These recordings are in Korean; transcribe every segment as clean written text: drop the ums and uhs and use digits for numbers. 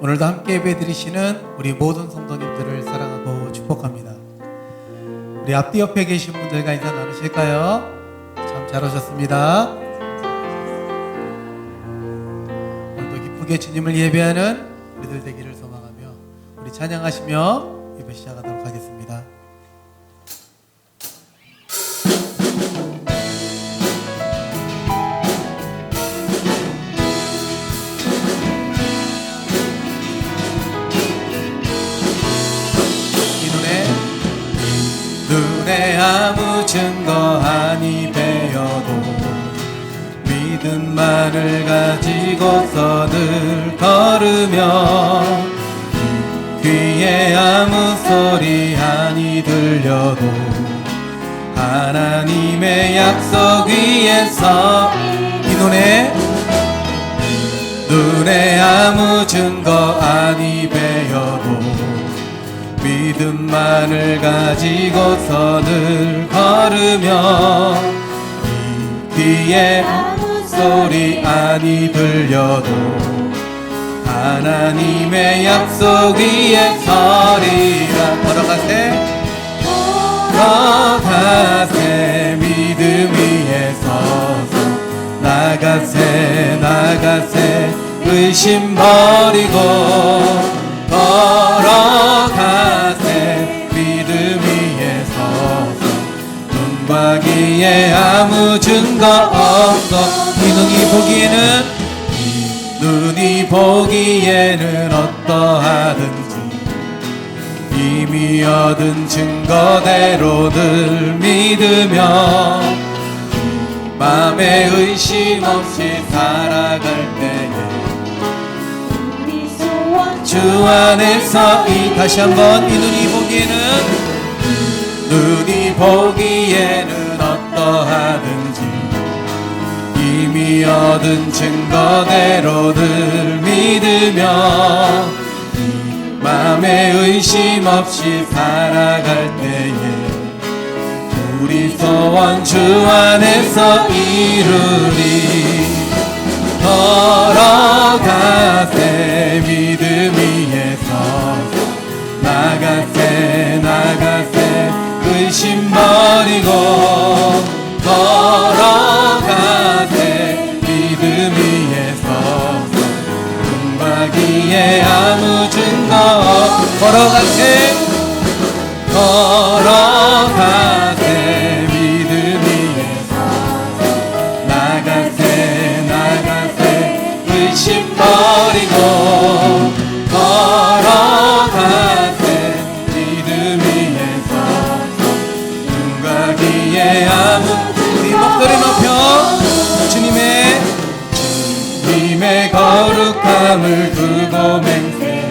오늘도 함께 예배드리시는 우리 모든 성도님들을 사랑하고 축복합니다. 우리 앞뒤 옆에 계신 분들과 인사 나누실까요? 참 잘 오셨습니다. 오늘도 기쁘게 주님을 예배하는 우리들 되기를 소망하며 우리 찬양하시며 예배 시작하도록 하겠습니다. 눈에 아무 증거 아니 되어도 믿음만을 가지고서 늘 걸으며 귀에 아무 소리 아니 들려도 하나님의 약속 위에서 이 눈에 아무 증거 아니 배어도 믿음만을 가지고서 늘 걸으며 귀에 아무 소리 아니 들려도 하나님의 약속 위에 서리라. 걸어가세 믿음 위에 서서 나가세 의심 버리고 걸어가세 믿음 위에 서서 눈과 귀에 아무 증거 없어. 이 눈이 보기에는 어떠하든지 이미 얻은 증거대로 늘 믿으며 맘에 의심 없이 살아갈 때에 주 안에서 다시 한번 이 눈이 보기에는 어떠하든지 이미 얻은 증거대로 늘 믿으며 맘에 의심 없이 살아갈 때에 우리 소원 주 안에서 이루리. 걸어가세 믿음 위에 서서 나가세 의심 버리고 걸어가세 믿음 위에 서서 눈과 귀에 아무 증거 걸어가세 믿음 위에 서서 나가세 의심 버리고 걸어가세 믿음 위에 서서 눈과 귀에 아무 우리 목소리 높여 주님의 거룩함을 두고 맹세하리.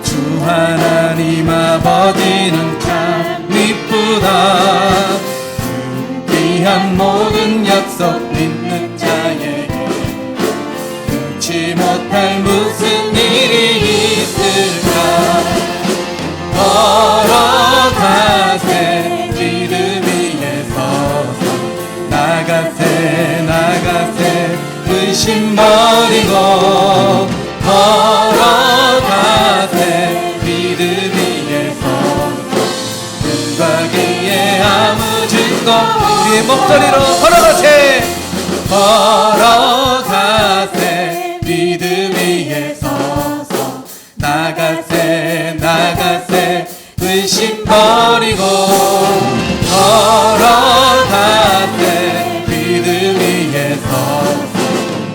주 하나님 아버지는 참 이쁘다. 귀한 모든 약속 믿는 자에게 잊지 못할 무슨 일이 있을까. 걸어가세 믿음 위에 서서 나가세 의심 버리고 걸어가세 믿음 위에 서서 눈과 귀에 아무 증거 우리의 목소리로 걸어가세 믿음 위에 서서 나가세 의심 버리고 걸어가세 믿음 위에 서서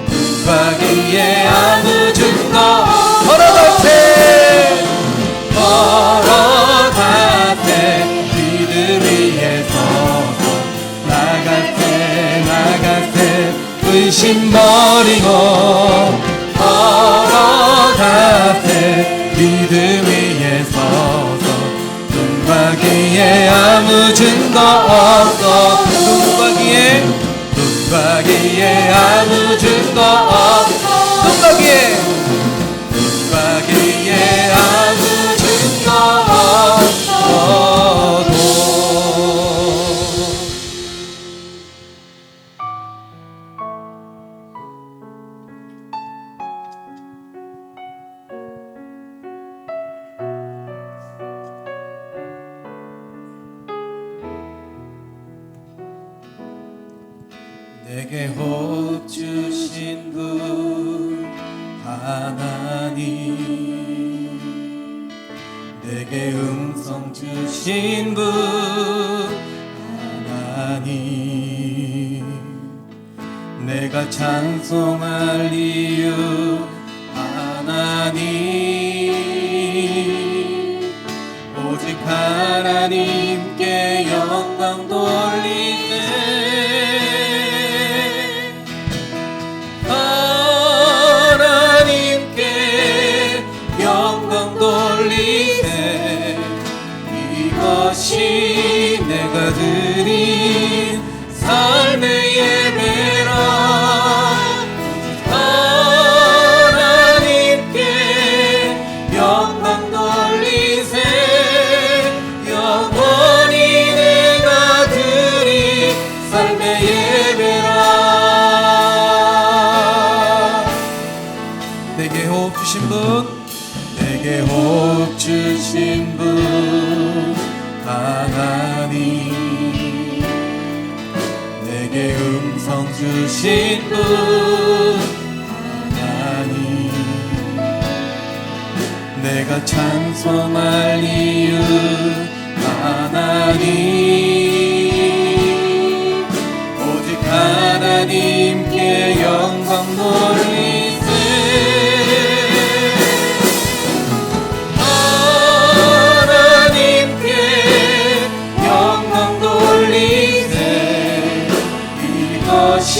눈과 귀에 아무 증거 걸어가세 믿음 위에 서서 나가세 의심 버리고 걸어가세 믿음 위에 서서 눈과 귀에 아무 증거 없어. 눈과 귀에 아무 증거 없어. 눈과 귀에 아무 증거 없어도 내게 호흡 주신 분 하나님, 내게 음성 주신 분 하나님, 내가 찬송할 이유 하나님, 오직 하나님께 영광 돌리네. 하나님께 영광 돌리네. 이것이 내가 드린 삶의 예배라. 하나님께 영광 돌리세. 영원히 내가 드린 삶의 예배라. 내게 호흡 주신 분, 내게 호흡 주신 분 하나님, 내게 음성 주신 분 하나님, 내가 찬송할 이유 하나님, 오직 하나님께 영광 돌리세. 하나님께 영광 돌리세. 이것이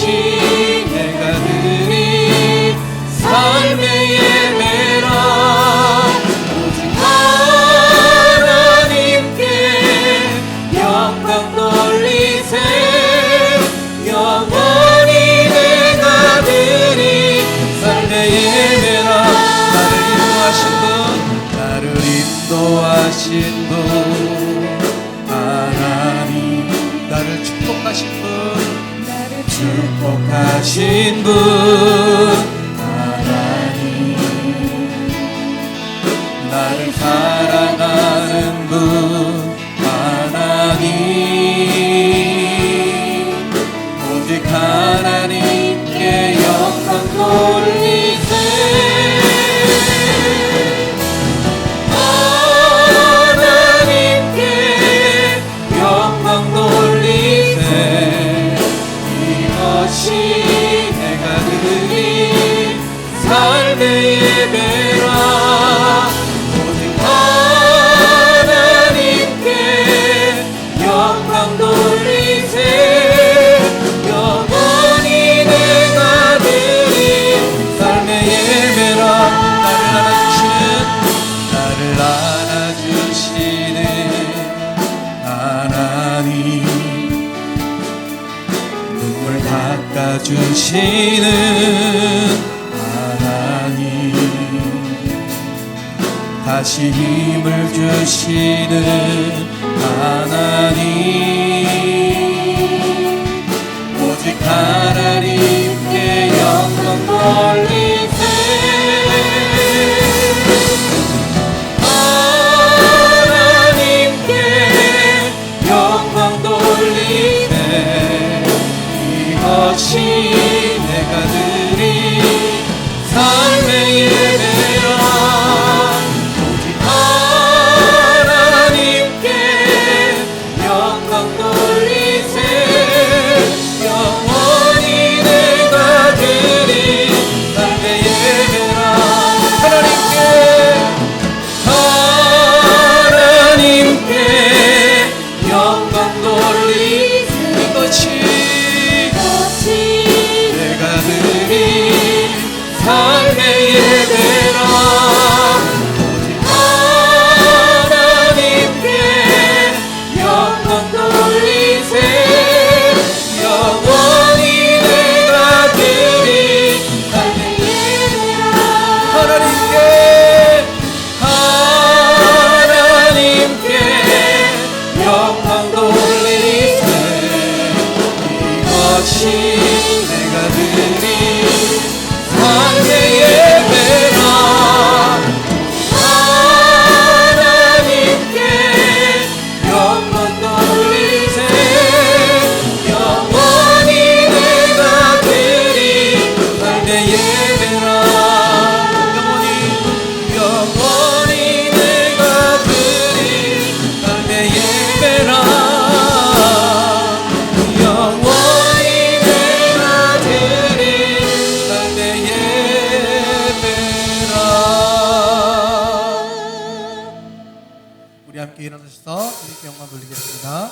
내가 드린 삶의 예배라. 오직 하나님께 영광 돌리세. 영원히 내가 드린 삶의 예배라. 나를 인도하신 분 하나님, 나를 축복하신 분, 축복하신 분 하나님, 나를 사랑하는 분 하나님, 오직 하나님께 영광 돌리세. 하나님께 영광 돌리세. 이것이 내가 드린 삶의 예배라. 오직 하나님께 영광 돌리세. 영원히 내가 드린 삶의 예배라. 나를 안아주시는 하나님, 눈물 닦아주시는 하나님, 다시 힘을 주시는 하나님, 오직 하나님께 영광 돌리세. 하나님께 영광 돌리세. 이것이 내가 드린 삶의 예배라. 오직 하나님께 영광 돌리세. 영원히 내가 드린 삶의 예배라. 하나님께 영광 돌리세. 이것이 내가 드린 삶의 예배라. 오직 하나님께 영광 돌리세. 영원히 내가 드린 삶의 예배라. 하나님께 영광 돌리세. 이것이 내가 드린 삶의 예배. 일어나셔서 주님께 영광 돌리겠습니다.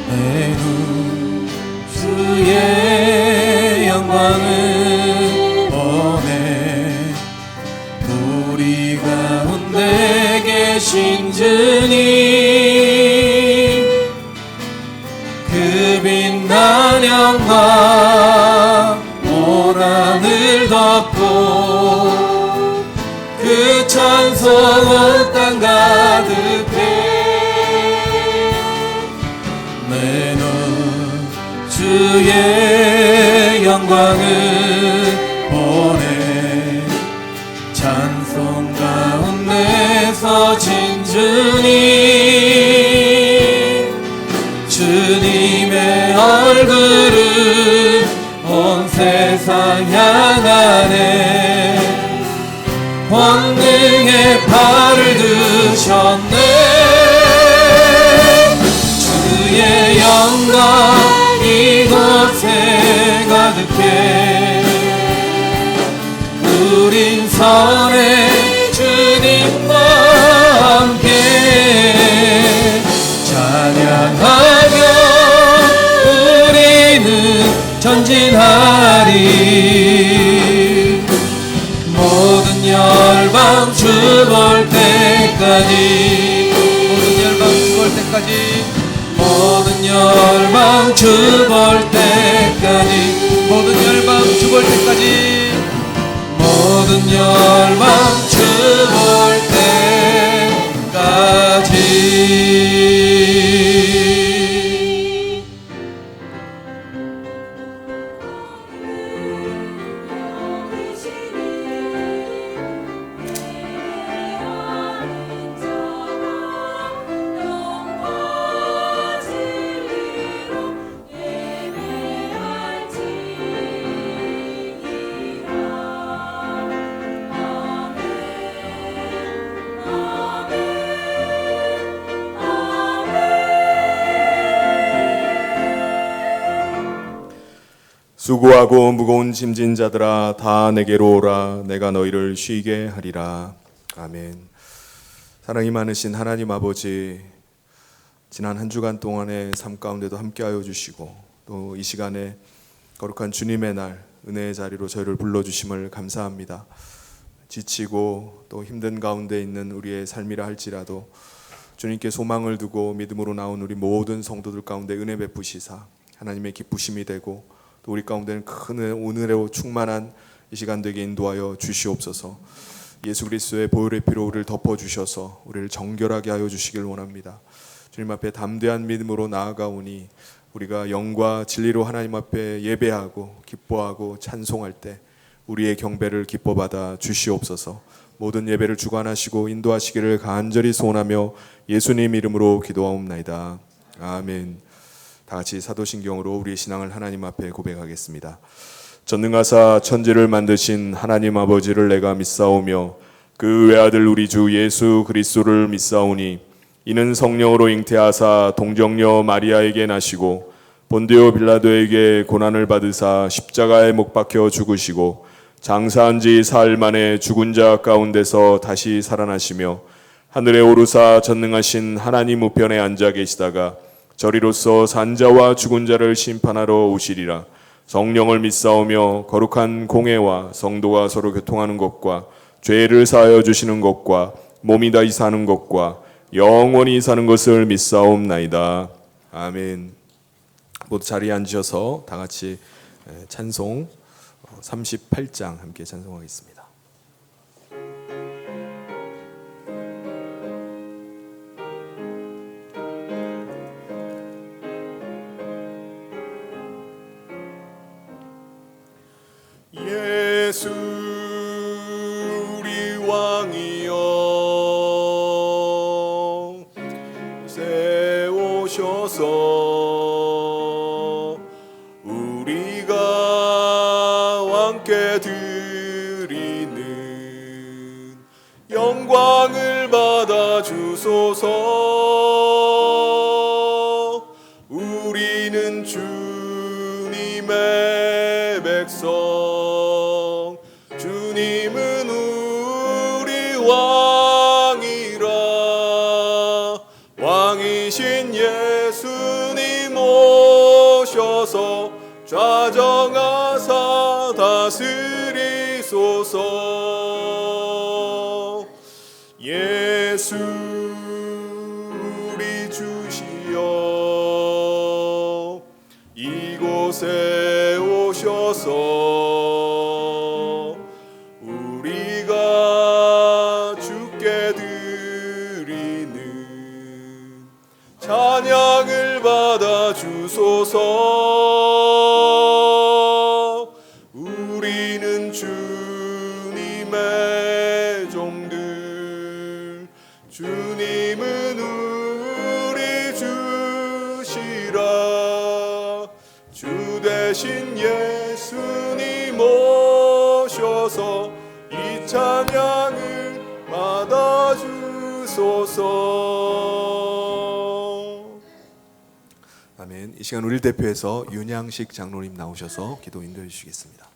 내 눈 주의 영광을 보네. 우리 가운데 계신 주님, 그 빛난 영광 온 하늘 덮고 그 찬송 온 땅 가득해. 내 눈 주의 영광을 보네. 찬송 가운데서 진 주님의 얼굴을 온 세상 향하네. 권능의 팔을 드셨네. 주의 영광 이곳에 가득해. 우린 선해 주님과 함께 찬양하며 우리는 전진하리. 모든 열방 주 볼 때까지, 모든 열방 주 볼 때까지, 모든 열방 주 볼 때까지, 모든 열방 주 볼 때까지, 모든 열방 주 볼 때까지. 수고하고 무거운 짐진 자들아 다 내게로 오라. 내가 너희를 쉬게 하리라. 아멘. 사랑이 많으신 하나님 아버지, 지난 한 주간 동안의 삶 가운데도 함께하여 주시고 또 이 시간에 거룩한 주님의 날 은혜의 자리로 저희를 불러주심을 감사합니다. 지치고 또 힘든 가운데 있는 우리의 삶이라 할지라도 주님께 소망을 두고 믿음으로 나온 우리 모든 성도들 가운데 은혜 베푸시사 하나님의 기쁘심이 되고 또 우리 가운데는 큰 은혜로 충만한 이 시간 되게 인도하여 주시옵소서. 예수 그리스도의 보혈의 피로 우리를 덮어주셔서 우리를 정결하게 하여 주시길 원합니다. 주님 앞에 담대한 믿음으로 나아가오니 우리가 영과 진리로 하나님 앞에 예배하고 기뻐하고 찬송할 때 우리의 경배를 기뻐받아 주시옵소서. 모든 예배를 주관하시고 인도하시기를 간절히 소원하며 예수님 이름으로 기도하옵나이다. 아멘. 다 같이 사도신경으로 우리의 신앙을 하나님 앞에 고백하겠습니다. 전능하사 천지를 만드신 하나님 아버지를 내가 믿사오며 그 외아들 우리 주 예수 그리스도를 믿사오니 이는 성령으로 잉태하사 동정녀 마리아에게 나시고 본디오 빌라도에게 고난을 받으사 십자가에 못 박혀 죽으시고 장사한 지 사흘 만에 죽은 자 가운데서 다시 살아나시며 하늘에 오르사 전능하신 하나님 우편에 앉아 계시다가 저리로서 산자와 죽은 자를 심판하러 오시리라. 성령을 믿사오며 거룩한 공회와 성도가 서로 교통하는 것과 죄를 사하여 주시는 것과 몸이 다시 사는 것과 영원히 사는 것을 믿사옵나이다. 아멘. 모두 자리에 앉으셔서 다 같이 찬송 38장 함께 찬송하겠습니다. 예수 우리 왕이여 세우셔서 우리가 왕께 드리는 영광을 받아 주소서. 주님은 우리 왕이라. 왕이신 예수님 오셔서 좌정하사 다스리소서. 예수 우리 주시여 이곳에 오셔서 우리가 주께 드리는 찬양을 받아 주소서. 우리는 주님의 종들, 주님은 우리 주시라. 주 대신 예수님 오셔서 이 찬양을 받아 주소서. 아멘. 이 시간 우리를 대표해서 윤양식 장로님 나오셔서 기도 인도해 주시겠습니다.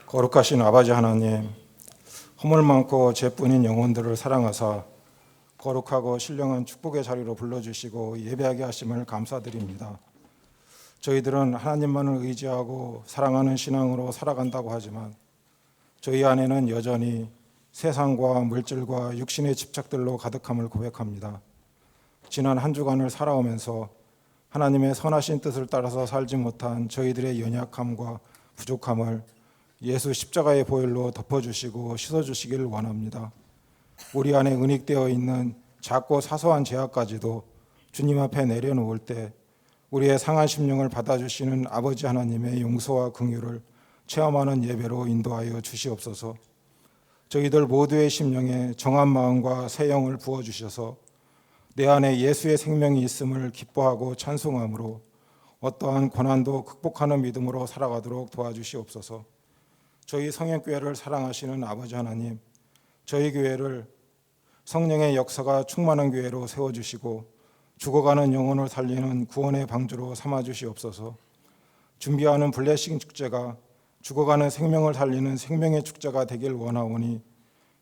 거룩하신 아버지 하나님, 허물 많고 죄뿐인 영혼들을 사랑하사 거룩하고 신령한 축복의 자리로 불러주시고 예배하게 하심을 감사드립니다. 저희들은 하나님만을 의지하고 사랑하는 신앙으로 살아간다고 하지만 저희 안에는 여전히 세상과 물질과 육신의 집착들로 가득함을 고백합니다. 지난 한 주간을 살아오면서 하나님의 선하신 뜻을 따라서 살지 못한 저희들의 연약함과 부족함을 예수 십자가의 보혈로 덮어주시고 씻어주시기를 원합니다. 우리 안에 은닉되어 있는 작고 사소한 죄악까지도 주님 앞에 내려놓을 때 우리의 상한 심령을 받아주시는 아버지 하나님의 용서와 긍휼을 체험하는 예배로 인도하여 주시옵소서. 저희들 모두의 심령에 정한 마음과 새 영을 부어주셔서 내 안에 예수의 생명이 있음을 기뻐하고 찬송함으로 어떠한 고난도 극복하는 믿음으로 살아가도록 도와주시옵소서. 저희 성현교회를 사랑하시는 아버지 하나님, 저희 교회를 성령의 역사가 충만한 교회로 세워주시고 죽어가는 영혼을 살리는 구원의 방주로 삼아주시옵소서. 준비하는 블레싱 축제가 죽어가는 생명을 살리는 생명의 축제가 되길 원하오니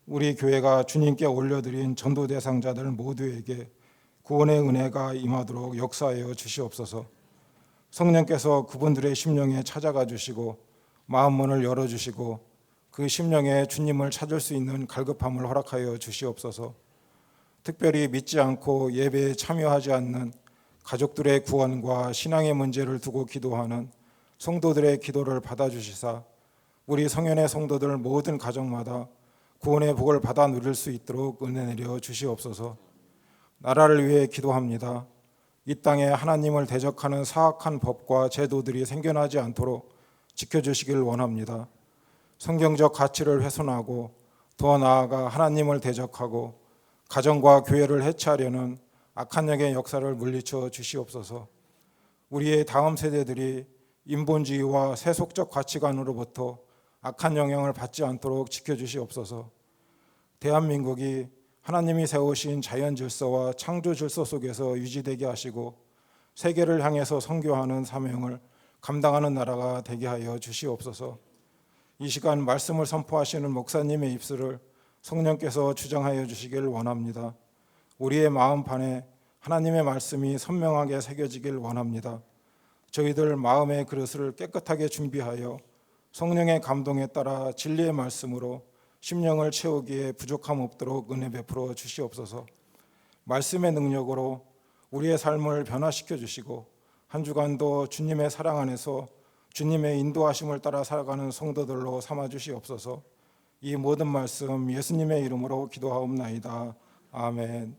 우리 교회가 주님께 올려드린 전도 대상자들 모두에게 구원의 은혜가 임하도록 역사하여 주시옵소서. 성령께서 그분들의 심령에 찾아가 주시고 마음문을 열어주시고 그 심령에 주님을 찾을 수 있는 갈급함을 허락하여 주시옵소서. 특별히 믿지 않고 예배에 참여하지 않는 가족들의 구원과 신앙의 문제를 두고 기도하는 성도들의 기도를 받아주시사 우리 성현의 성도들 모든 가정마다 구원의 복을 받아 누릴 수 있도록 은혜 내려 주시옵소서. 나라를 위해 기도합니다. 이 땅에 하나님을 대적하는 사악한 법과 제도들이 생겨나지 않도록 지켜주시길 원합니다. 성경적 가치를 훼손하고 더 나아가 하나님을 대적하고 가정과 교회를 해체하려는 악한 영의 역사를 물리쳐 주시옵소서. 우리의 다음 세대들이 인본주의와 세속적 가치관으로부터 악한 영향을 받지 않도록 지켜주시옵소서. 대한민국이 하나님이 세우신 자연 질서와 창조 질서 속에서 유지되게 하시고 세계를 향해서 선교하는 사명을 감당하는 나라가 되게 하여 주시옵소서. 이 시간 말씀을 선포하시는 목사님의 입술을 성령께서 주장하여 주시길 원합니다. 우리의 마음판에 하나님의 말씀이 선명하게 새겨지길 원합니다. 저희들 마음의 그릇을 깨끗하게 준비하여 성령의 감동에 따라 진리의 말씀으로 심령을 채우기에 부족함 없도록 은혜 베풀어 주시옵소서. 말씀의 능력으로 우리의 삶을 변화시켜 주시고 한 주간도 주님의 사랑 안에서 주님의 인도하심을 따라 살아가는 성도들로 삼아 주시옵소서. 이 모든 말씀 예수님의 이름으로 기도하옵나이다. 아멘.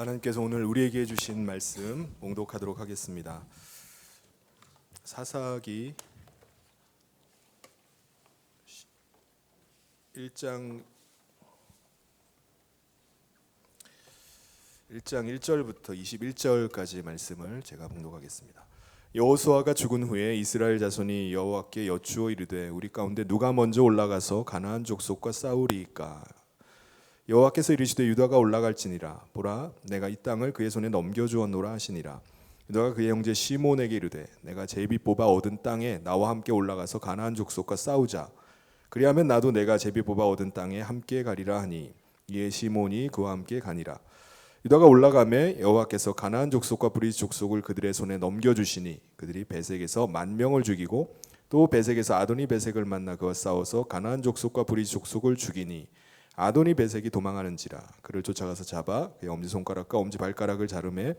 하나님께서 오늘 우리에게 주신 말씀 봉독하도록 하겠습니다. 사사기 1장 1절부터 21절까지 말씀을 제가 봉독하겠습니다. 여호수아가 죽은 후에 이스라엘 자손이 여호와께 여쭈어 이르되 우리 가운데 누가 먼저 올라가서 가나안 족속과 싸우리이까? 여호와께서 이르시되 유다가 올라갈지니라. 보라, 내가 이 땅을 그의 손에 넘겨주었노라 하시니라. 유다가 그의 형제 시몬에게 이르되 내가 제비 뽑아 얻은 땅에 나와 함께 올라가서 가나안 족속과 싸우자. 그리하면 나도 내가 제비 뽑아 얻은 땅에 함께 가리라 하니 이에 시몬이 그와 함께 가니라. 유다가 올라가매 여호와께서 가나안 족속과 브리스 족속을 그들의 손에 넘겨주시니 그들이 베색에서 10,000명을 죽이고 또 베색에서 아도니 베색을 만나 그와 싸워서 가나안 족속과 브리스 족속을 죽이니 아도니 베색이 도망하는지라. 그를 쫓아가서 잡아 그의 엄지손가락과 엄지발가락을 자르매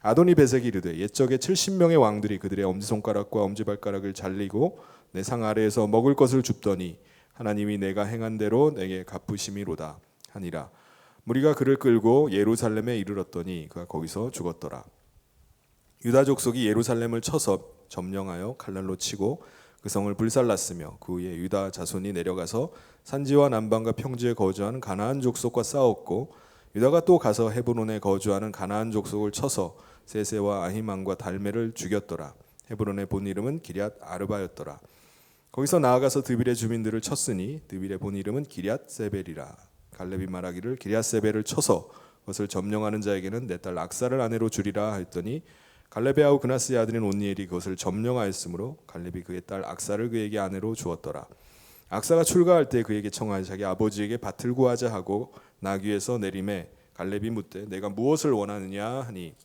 아도니 베색이 이르되 옛적에 70명의 왕들이 그들의 엄지손가락과 엄지발가락을 잘리고 내 상 아래에서 먹을 것을 줍더니 하나님이 내가 행한 대로 내게 갚으심이로다 하니라. 무리가 그를 끌고 예루살렘에 이르렀더니 그가 거기서 죽었더라. 유다 족속이 예루살렘을 쳐서 점령하여 칼날로 치고 그 성을 불살랐으며 그 후에 유다 자손이 내려가서 산지와 남방과 평지에 거주하는 가나안 족속과 싸웠고 유다가 또 가서 헤브론에 거주하는 가나안 족속을 쳐서 세세와 아히만과 달메를 죽였더라. 헤브론의 본 이름은 기럇 아르바였더라. 거기서 나아가서 드빌의 주민들을 쳤으니 드빌의 본 이름은 기럇 세벨이라. 갈렙이 말하기를 기럇 세벨을 쳐서 그것을 점령하는 자에게는 내 딸 악사를 아내로 주리라 했더니 갈렙의 아우 그나스의 아들인 온니엘이 그것을 점령하였으므로 갈렙이 그의 딸 악사를 그에게 아내로 주었더라. 악사가 출가할 때 그에게 청하여 자기 아버지에게 밭을 구하자 하고 나귀에서 내림에 갈렙이 묻되 내가 무엇을 원하느냐 하니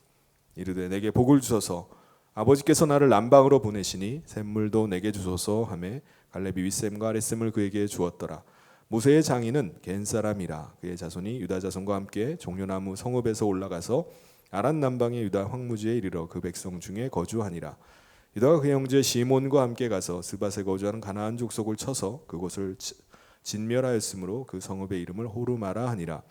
이르되 내게 복을 주소서. 아버지께서 나를 남방으로 보내시니 샘물도 내게 주소서 하매 갈렙이 윗샘과 아랫샘을 그에게 주었더라. 모세의 장인은 겐 사람이라. 그의 자손이 유다 자손과 함께 종려나무 성읍에서 올라가서 아란 남방의 유다 황무지에 이르러 그 백성 중에 거주하니라. 유다가 그의 형제 시몬과 함께 가서 스밧에 거주하는 가나안 족속을 쳐서 그곳을 진멸하였으므로 그 성읍의 이름을 호르마라 하니라.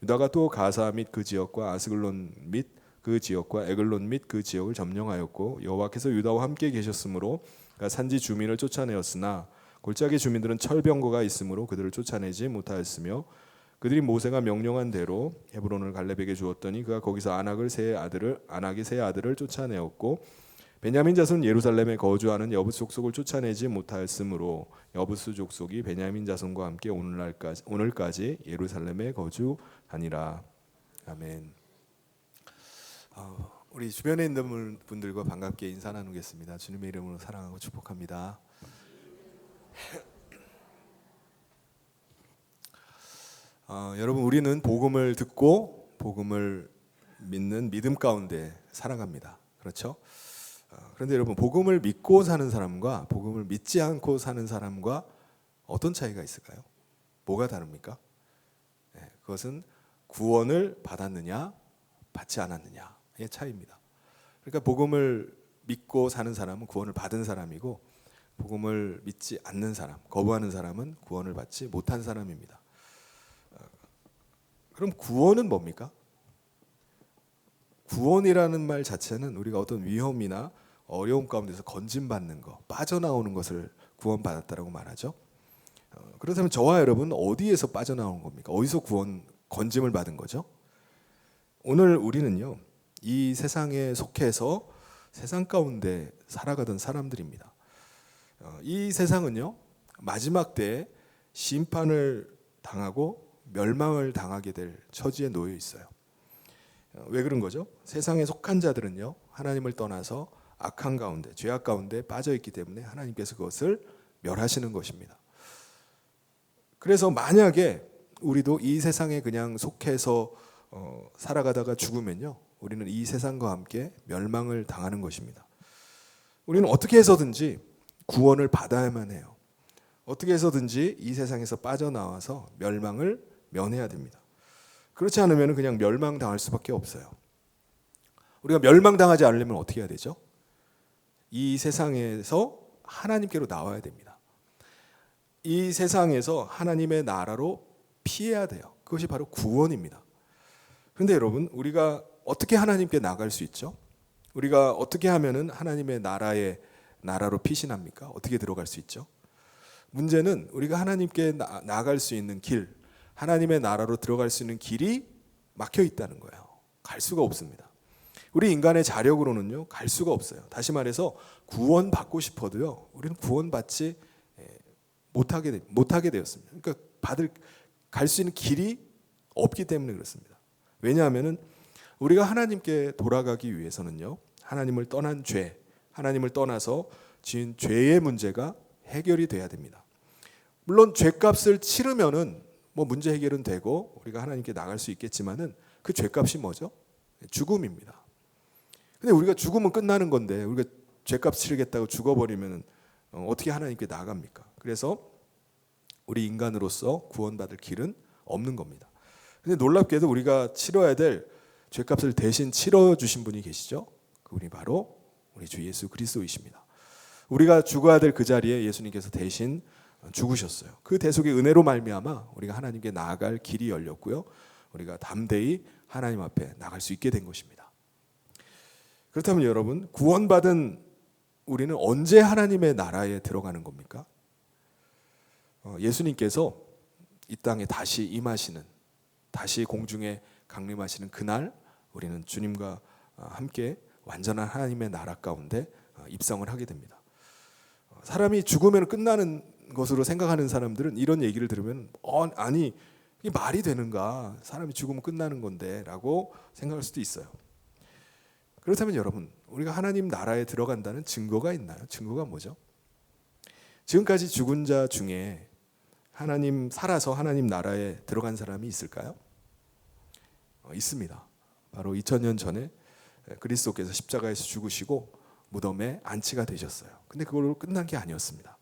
유다가 또 가사 및 그 지역과 아스글론 및 그 지역과 에글론 및 그 지역을 점령하였고 여호와께서 유다와 함께 계셨으므로 그가 산지 주민을 쫓아내었으나 골짜기 주민들은 철병거가 있으므로 그들을 쫓아내지 못하였으며 그들이 모세가 명령한 대로 헤브론을 갈렙에게 주었더니 그가 거기서 안악의 세 아들을 쫓아내었고 베냐민 자손 예루살렘에 거주하는 여부스 족속을 쫓아내지 못하였으므로 여부스 족속이 베냐민 자손과 함께 오늘까지 예루살렘에 거주하니라. 아멘. 우리 주변에 있는 분들과 반갑게 인사 나누겠습니다. 주님의 이름으로 사랑하고 축복합니다. 여러분, 우리는 복음을 듣고 복음을 믿는 믿음 가운데 살아갑니다. 그렇죠? 그런데 여러분, 복음을 믿고 사는 사람과 복음을 믿지 않고 사는 사람과 어떤 차이가 있을까요? 뭐가 다릅니까? 그것은 구원을 받았느냐 받지 않았느냐의 차이입니다. 그러니까 복음을 믿고 사는 사람은 구원을 받은 사람이고 복음을 믿지 않는 사람, 거부하는 사람은 구원을 받지 못한 사람입니다. 그럼 구원은 뭡니까? 구원이라는 말 자체는 우리가 어떤 위험이나 어려움 가운데서 건짐받는 것, 빠져나오는 것을 구원받았다라고 말하죠. 그렇다면 저와 여러분 어디에서 빠져나온 겁니까? 어디서 건짐을 받은 거죠? 오늘 우리는요, 이 세상에 속해서 세상 가운데 살아가던 사람들입니다. 이 세상은요, 마지막 때에 심판을 당하고 멸망을 당하게 될 처지에 놓여 있어요. 왜 그런 거죠? 세상에 속한 자들은요, 하나님을 떠나서 악한 가운데, 죄악 가운데 빠져 있기 때문에 하나님께서 그것을 멸하시는 것입니다. 그래서 만약에 우리도 이 세상에 그냥 속해서 살아가다가 죽으면요, 우리는 이 세상과 함께 멸망을 당하는 것입니다. 우리는 어떻게 해서든지 구원을 받아야만 해요. 어떻게 해서든지 이 세상에서 빠져나와서 멸망을 면해야 됩니다. 그렇지 않으면 그냥 멸망당할 수밖에 없어요. 우리가 멸망당하지 않으려면 어떻게 해야 되죠? 이 세상에서 하나님께로 나와야 됩니다. 이 세상에서 하나님의 나라로 피해야 돼요. 그것이 바로 구원입니다. 그런데 여러분, 우리가 어떻게 하나님께 나갈 수 있죠? 우리가 어떻게 하면은 하나님의 나라로 피신합니까? 어떻게 들어갈 수 있죠? 문제는 우리가 하나님께 나갈 수 있는 길, 하나님의 나라로 들어갈 수 있는 길이 막혀 있다는 거예요. 갈 수가 없습니다. 우리 인간의 자력으로는요, 갈 수가 없어요. 다시 말해서 구원받고 싶어도요, 우리는 구원받지 못하게 되었습니다. 그러니까 갈 수 있는 길이 없기 때문에 그렇습니다. 왜냐하면은 우리가 하나님께 돌아가기 위해서는요, 하나님을 떠난 죄, 하나님을 떠나서 지은 죄의 문제가 해결이 돼야 됩니다. 물론 죄값을 치르면은 뭐 문제 해결은 되고 우리가 하나님께 나갈 수 있겠지만은 그 죄값이 뭐죠? 죽음입니다. 근데 우리가 죽으면 끝나는 건데 우리가 죄값 치르겠다고 죽어버리면은 어떻게 하나님께 나갑니까? 그래서 우리 인간으로서 구원받을 길은 없는 겁니다. 근데 놀랍게도 우리가 치러야 될 죄값을 대신 치러주신 분이 계시죠? 그분이 바로 우리 주 예수 그리스도이십니다. 우리가 죽어야 될 그 자리에 예수님께서 대신 죽으셨어요. 그 대속의 은혜로 말미암아 우리가 하나님께 나아갈 길이 열렸고요, 우리가 담대히 하나님 앞에 나갈 수 있게 된 것입니다. 그렇다면 여러분, 구원받은 우리는 언제 하나님의 나라에 들어가는 겁니까? 예수님께서 이 땅에 다시 임하시는, 다시 공중에 강림하시는 그날 우리는 주님과 함께 완전한 하나님의 나라 가운데 입성을 하게 됩니다. 사람이 죽으면 끝나는 것으로 생각하는 사람들은 이런 얘기를 들으면 아니 이게 말이 되는가, 사람이 죽으면 끝나는 건데 라고 생각할 수도 있어요. 그렇다면 여러분, 우리가 하나님 나라에 들어간다는 증거가 있나요? 증거가 뭐죠? 지금까지 죽은 자 중에 살아서 하나님 나라에 들어간 사람이 있을까요? 있습니다. 바로 2000년 전에 그리스도께서 십자가에서 죽으시고 무덤에 안치가 되셨어요. 근데 그걸로 끝난 게 아니었습니다.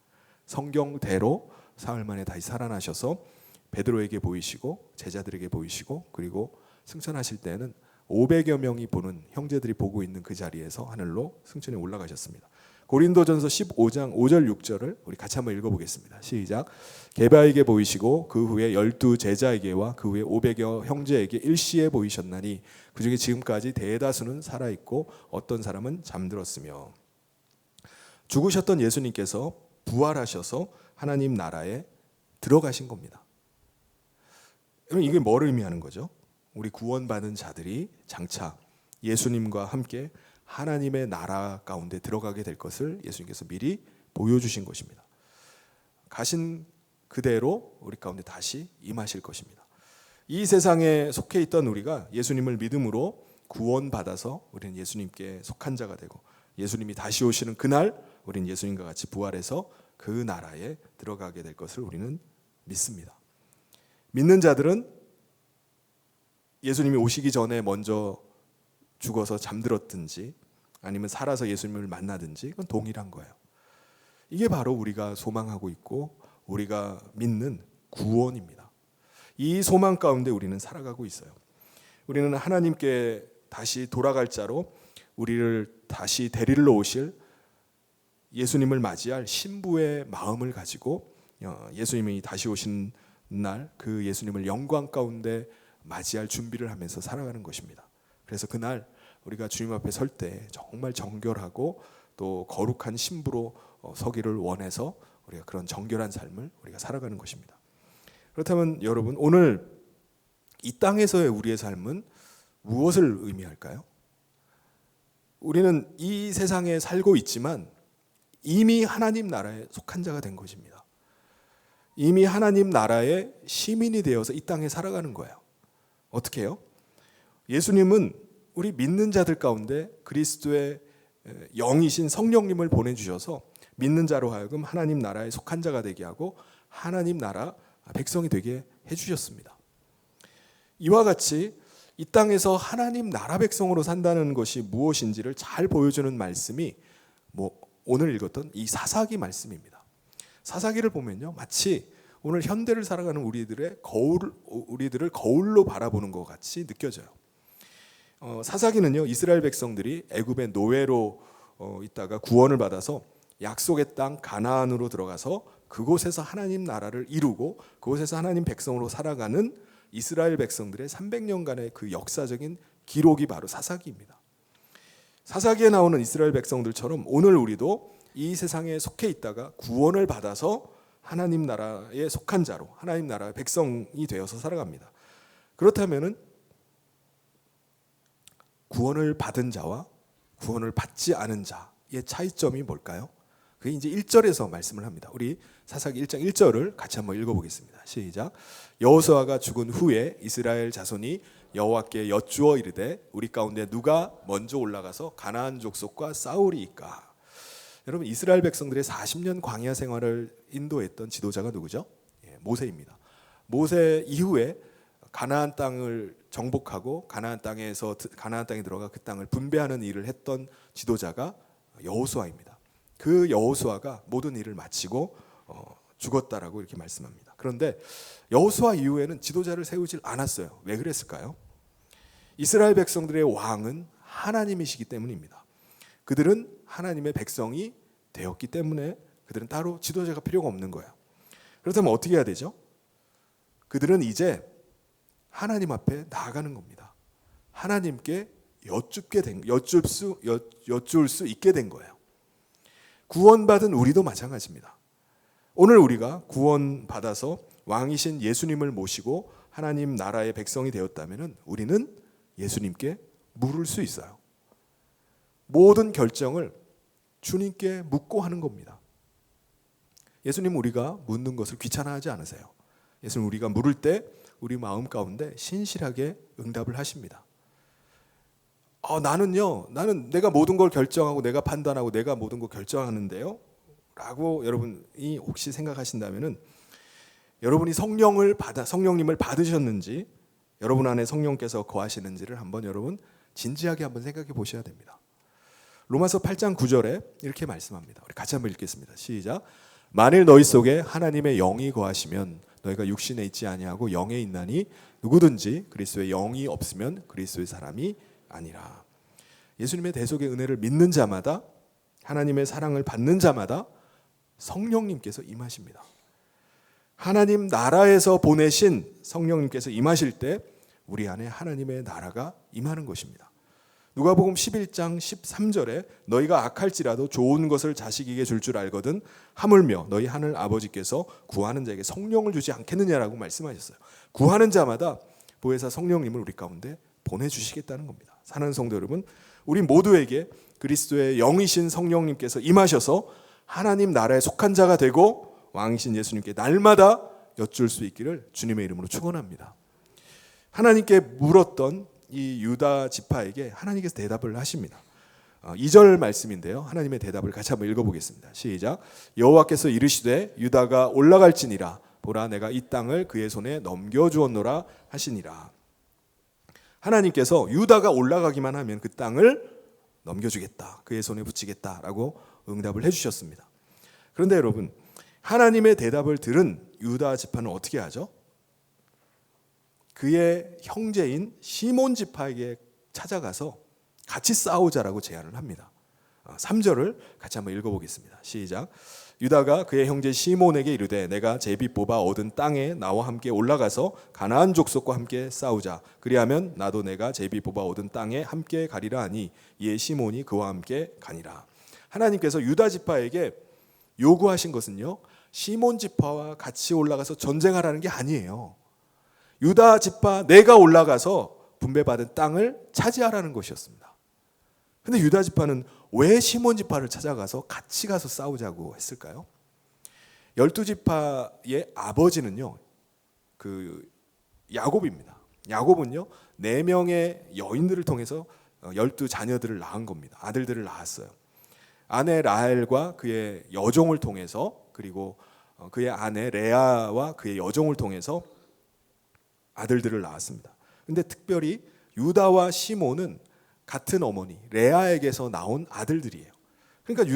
성경대로 사흘 만에 다시 살아나셔서 베드로에게 보이시고 제자들에게 보이시고, 그리고 승천하실 때는 500여 명이 보는, 형제들이 보고 있는 그 자리에서 하늘로 승천해 올라가셨습니다. 고린도전서 15장 5절 6절을 우리 같이 한번 읽어보겠습니다. 시작. 게바에게 보이시고 그 후에 12 제자에게와 그 후에 500여 형제에게 일시에 보이셨나니 그중에 지금까지 대다수는 살아있고 어떤 사람은 잠들었으며. 죽으셨던 예수님께서 부활하셔서 하나님 나라에 들어가신 겁니다. 여러분, 이게 뭘 의미하는 거죠? 우리 구원받은 자들이 장차 예수님과 함께 하나님의 나라 가운데 들어가게 될 것을 예수님께서 미리 보여주신 것입니다. 가신 그대로 우리 가운데 다시 임하실 것입니다. 이 세상에 속해 있던 우리가 예수님을 믿음으로 구원받아서 우리는 예수님께 속한 자가 되고, 예수님이 다시 오시는 그날 우리는 예수님과 같이 부활해서 그 나라에 들어가게 될 것을 우리는 믿습니다. 믿는 자들은 예수님이 오시기 전에 먼저 죽어서 잠들었든지 아니면 살아서 예수님을 만나든지 그건 동일한 거예요. 이게 바로 우리가 소망하고 있고 우리가 믿는 구원입니다. 이 소망 가운데 우리는 살아가고 있어요. 우리는 하나님께 다시 돌아갈 자로 우리를 다시 데리러 오실 예수님을 맞이할 신부의 마음을 가지고 예수님이 다시 오신 날 그 예수님을 영광 가운데 맞이할 준비를 하면서 살아가는 것입니다. 그래서 그날 우리가 주님 앞에 설 때 정말 정결하고 또 거룩한 신부로 서기를 원해서 우리가 그런 정결한 삶을 우리가 살아가는 것입니다. 그렇다면 여러분, 오늘 이 땅에서의 우리의 삶은 무엇을 의미할까요? 우리는 이 세상에 살고 있지만 이미 하나님 나라에 속한 자가 된 것입니다. 이미 하나님 나라의 시민이 되어서 이 땅에 살아가는 거예요. 어떻게 해요? 예수님은 우리 믿는 자들 가운데 그리스도의 영이신 성령님을 보내주셔서 믿는 자로 하여금 하나님 나라에 속한 자가 되게 하고 하나님 나라 백성이 되게 해주셨습니다. 이와 같이 이 땅에서 하나님 나라 백성으로 산다는 것이 무엇인지를 잘 보여주는 말씀이 오늘 읽었던 이 사사기 말씀입니다. 사사기를 보면요, 마치 오늘 현대를 살아가는 우리들을 거울로 바라보는 것 같이 느껴져요. 사사기는요, 이스라엘 백성들이 애굽의 노예로 있다가 구원을 받아서 약속의 땅 가나안으로 들어가서 그곳에서 하나님 나라를 이루고 그곳에서 하나님 백성으로 살아가는 이스라엘 백성들의 300년간의 그 역사적인 기록이 바로 사사기입니다. 사사기에 나오는 이스라엘 백성들처럼 오늘 우리도 이 세상에 속해 있다가 구원을 받아서 하나님 나라에 속한 자로 하나님 나라의 백성이 되어서 살아갑니다. 그렇다면은 구원을 받은 자와 구원을 받지 않은 자의 차이점이 뭘까요? 그게 이제 1절에서 말씀을 합니다. 우리 사사기 1장 1절을 같이 한번 읽어보겠습니다. 시작. 여호수아가 죽은 후에 이스라엘 자손이 여호와께 여쭈어 이르되 우리 가운데 누가 먼저 올라가서 가나안 족속과 싸우리이까. 여러분, 이스라엘 백성들의 40년 광야 생활을 인도했던 지도자가 누구죠? 모세입니다. 모세 이후에 가나안 땅을 정복하고 가나안 땅에 들어가 그 땅을 분배하는 일을 했던 지도자가 여호수아입니다. 그 여호수아가 모든 일을 마치고 죽었다라고 이렇게 말씀합니다. 그런데 여호수아 이후에는 지도자를 세우질 않았어요. 왜 그랬을까요? 이스라엘 백성들의 왕은 하나님이시기 때문입니다. 그들은 하나님의 백성이 되었기 때문에 그들은 따로 지도자가 필요가 없는 거예요. 그렇다면 어떻게 해야 되죠? 그들은 이제 하나님 앞에 나아가는 겁니다. 하나님께 여쭐 수 있게 된 거예요. 구원받은 우리도 마찬가지입니다. 오늘 우리가 구원받아서 왕이신 예수님을 모시고 하나님 나라의 백성이 되었다면 우리는 예수님께 물을 수 있어요. 모든 결정을 주님께 묻고 하는 겁니다. 예수님 우리가 묻는 것을 귀찮아하지 않으세요. 예수님 우리가 물을 때 우리 마음 가운데 신실하게 응답을 하십니다. 나는 내가 모든 걸 결정하고 내가 판단하고 내가 모든 걸 결정하는데요 라고 여러분이 혹시 생각하신다면은 여러분이 성령님을 받으셨는지 여러분 안에 성령께서 거하시는지를 한번 여러분 진지하게 한번 생각해 보셔야 됩니다. 로마서 8장 9절에 이렇게 말씀합니다. 우리 같이 한번 읽겠습니다. 시작. 만일 너희 속에 하나님의 영이 거하시면 너희가 육신에 있지 아니하고 영에 있나니 누구든지 그리스도의 영이 없으면 그리스도의 사람이 아니라. 예수님의 대속의 은혜를 믿는 자마다 하나님의 사랑을 받는 자마다 성령님께서 임하십니다. 하나님 나라에서 보내신 성령님께서 임하실 때 우리 안에 하나님의 나라가 임하는 것입니다. 누가복음 11장 13절에 너희가 악할지라도 좋은 것을 자식에게 줄 줄 알거든 하물며 너희 하늘 아버지께서 구하는 자에게 성령을 주지 않겠느냐라고 말씀하셨어요. 구하는 자마다 보혜사 성령님을 우리 가운데 보내주시겠다는 겁니다. 사랑하는 성도 여러분, 우리 모두에게 그리스도의 영이신 성령님께서 임하셔서 하나님 나라에 속한 자가 되고 왕이신 예수님께 날마다 여쭐 수 있기를 주님의 이름으로 축원합니다. 하나님께 물었던 이 유다 지파에게 하나님께서 대답을 하십니다. 2절 말씀인데요. 하나님의 대답을 같이 한번 읽어보겠습니다. 시작. 여호와께서 이르시되 유다가 올라갈지니라 보라 내가 이 땅을 그의 손에 넘겨주었노라 하시니라. 하나님께서 유다가 올라가기만 하면 그 땅을 넘겨주겠다. 그의 손에 붙이겠다라고 응답을 해주셨습니다. 그런데 여러분, 하나님의 대답을 들은 유다 지파는 어떻게 하죠? 그의 형제인 시몬 지파에게 찾아가서 같이 싸우자라고 제안을 합니다. 3절을 같이 한번 읽어보겠습니다. 시작. 유다가 그의 형제 시몬에게 이르되 내가 제비 뽑아 얻은 땅에 나와 함께 올라가서 가나안 족속과 함께 싸우자. 그리하면 나도 내가 제비 뽑아 얻은 땅에 함께 가리라 하니 이에 시몬이 그와 함께 가니라. 하나님께서 유다 지파에게 요구하신 것은요, 시몬 지파와 같이 올라가서 전쟁하라는 게 아니에요. 유다 지파 내가 올라가서 분배받은 땅을 차지하라는 것이었습니다. 근데 유다 지파는 왜 시몬 지파를 찾아가서 같이 가서 싸우자고 했을까요? 12지파의 아버지는요, 그 야곱입니다. 야곱은요 4명의 여인들을 통해서 12자녀들을 낳은 겁니다. 아들들을 낳았어요. 아내 라헬과 그의 여종을 통해서, 그리고 그의 아내 레아와 그의 여종을 통해서 아들들을 낳았습니다. 근데 특별히 유다와 시몬은 같은 어머니 레아에게서 나온 아들들이에요. 그러니까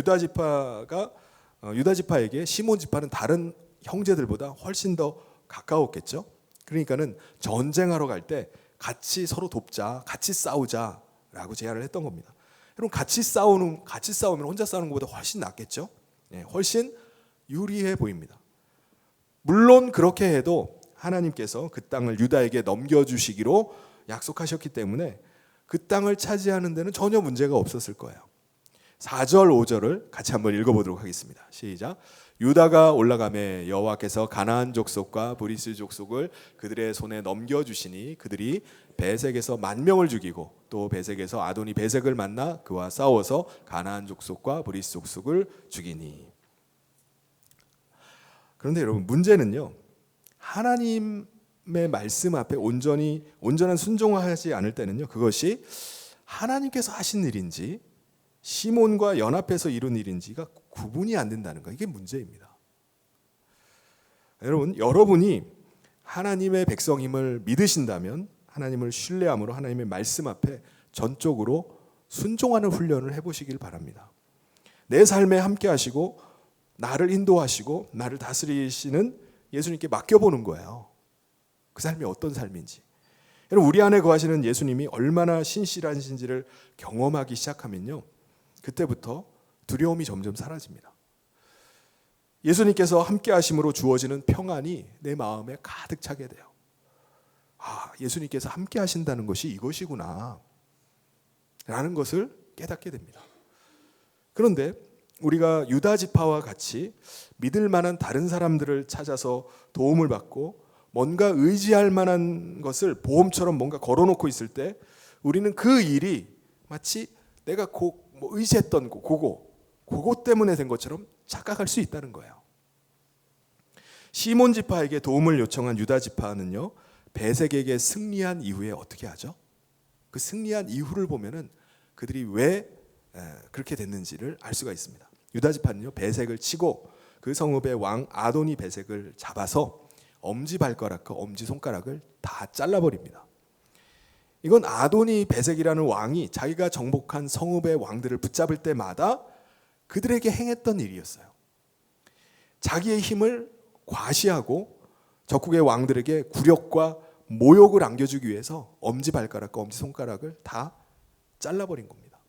유다 지파에게 시몬 지파는 다른 형제들보다 훨씬 더 가까웠겠죠. 그러니까는 전쟁하러 갈 때 같이 서로 돕자, 같이 싸우자라고 제안을 했던 겁니다. 여러분, 같이 싸우면 혼자 싸우는 것보다 훨씬 낫겠죠. 훨씬 유리해 보입니다. 물론 그렇게 해도 하나님께서 그 땅을 유다에게 넘겨주시기로 약속하셨기 때문에 그 땅을 차지하는 데는 전혀 문제가 없었을 거예요. 4절 5절을 같이 한번 읽어보도록 하겠습니다. 시작. 유다가 올라가매 여호와께서 가나안 족속과 브리스 족속을 그들의 손에 넘겨주시니 그들이 베색에서 10,000명을 죽이고 또 베색에서 아도니 베색을 만나 그와 싸워서 가나안 족속과 브리스 족속을 죽이니. 그런데 여러분, 문제는요, 하나님의 말씀 앞에 온전한 순종하지 않을 때는요, 그것이 하나님께서 하신 일인지 시몬과 연합해서 이룬 일인지가 구분이 안 된다는 거, 이게 문제입니다. 여러분이 하나님의 백성임을 믿으신다면 하나님을 신뢰함으로 하나님의 말씀 앞에 전적으로 순종하는 훈련을 해보시길 바랍니다. 내 삶에 함께 하시고 나를 인도하시고 나를 다스리시는 예수님께 맡겨보는 거예요. 그 삶이 어떤 삶인지. 여러분, 우리 안에 거하시는 예수님이 얼마나 신실하신지를 경험하기 시작하면요, 그때부터 두려움이 점점 사라집니다. 예수님께서 함께 하심으로 주어지는 평안이 내 마음에 가득 차게 돼요. 아, 예수님께서 함께 하신다는 것이 이것이구나 라는 것을 깨닫게 됩니다. 그런데 우리가 유다 지파와 같이 믿을 만한 다른 사람들을 찾아서 도움을 받고 뭔가 의지할 만한 것을 보험처럼 뭔가 걸어놓고 있을 때 우리는 그 일이 마치 내가 의지했던 그거 때문에 된 것처럼 착각할 수 있다는 거예요. 시몬 지파에게 도움을 요청한 유다 지파는요, 베색에게 승리한 이후에 어떻게 하죠? 그 승리한 이후를 보면은 그들이 왜 그렇게 됐는지를 알 수가 있습니다. 유다 지파는요, 베색을 치고 그 성읍의 왕 아도니 베색을 잡아서 엄지 발가락과 엄지 손가락을 다 잘라버립니다. 이건 아도니 베색이라는 왕이 자기가 정복한 성읍의 왕들을 붙잡을 때마다 그들에게 행했던 일이었어요. 자기의 힘을 과시하고 적국의 왕들에게 굴욕과 모욕을 안겨주기 위해서 엄지 발가락과 엄지 손가락을 다 잘라버린 겁니다.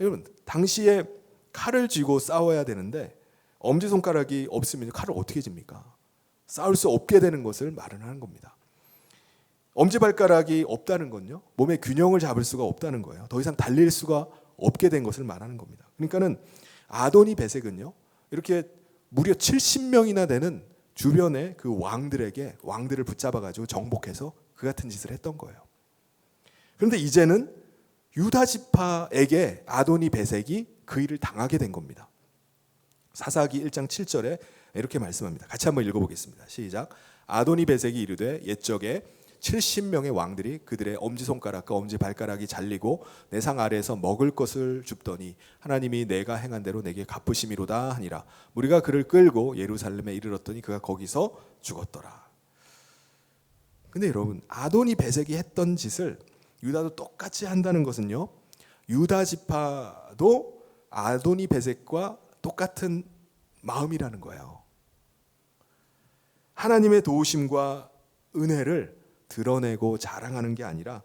여러분, 당시에 칼을 쥐고 싸워야 되는데 엄지손가락이 없으면 칼을 어떻게 짚니까? 싸울 수 없게 되는 것을 말하는 겁니다. 엄지발가락이 없다는 건요, 몸의 균형을 잡을 수가 없다는 거예요. 더 이상 달릴 수가 없게 된 것을 말하는 겁니다. 그러니까는 아도니 베색은요, 이렇게 무려 70명이나 되는 주변의 그 왕들을 붙잡아가지고 정복해서 그 같은 짓을 했던 거예요. 그런데 이제는 유다 지파에게 아도니 베색이 그 일을 당하게 된 겁니다. 사사기 1장 7절에 이렇게 말씀합니다. 같이 한번 읽어보겠습니다. 시작. 아도니 베색이 이르되 옛적에 70명의 왕들이 그들의 엄지손가락과 엄지발가락이 잘리고 내 상 아래에서 먹을 것을 줍더니 하나님이 내가 행한 대로 내게 갚으심이로다 하니라. 무리가 그를 끌고 예루살렘에 이르렀더니 그가 거기서 죽었더라. 근데 여러분, 아도니 베색이 했던 짓을 유다도 똑같이 한다는 것은요, 유다 지파도 아도니 베색과 똑같은 마음이라는 거예요. 하나님의 도우심과 은혜를 드러내고 자랑하는 게 아니라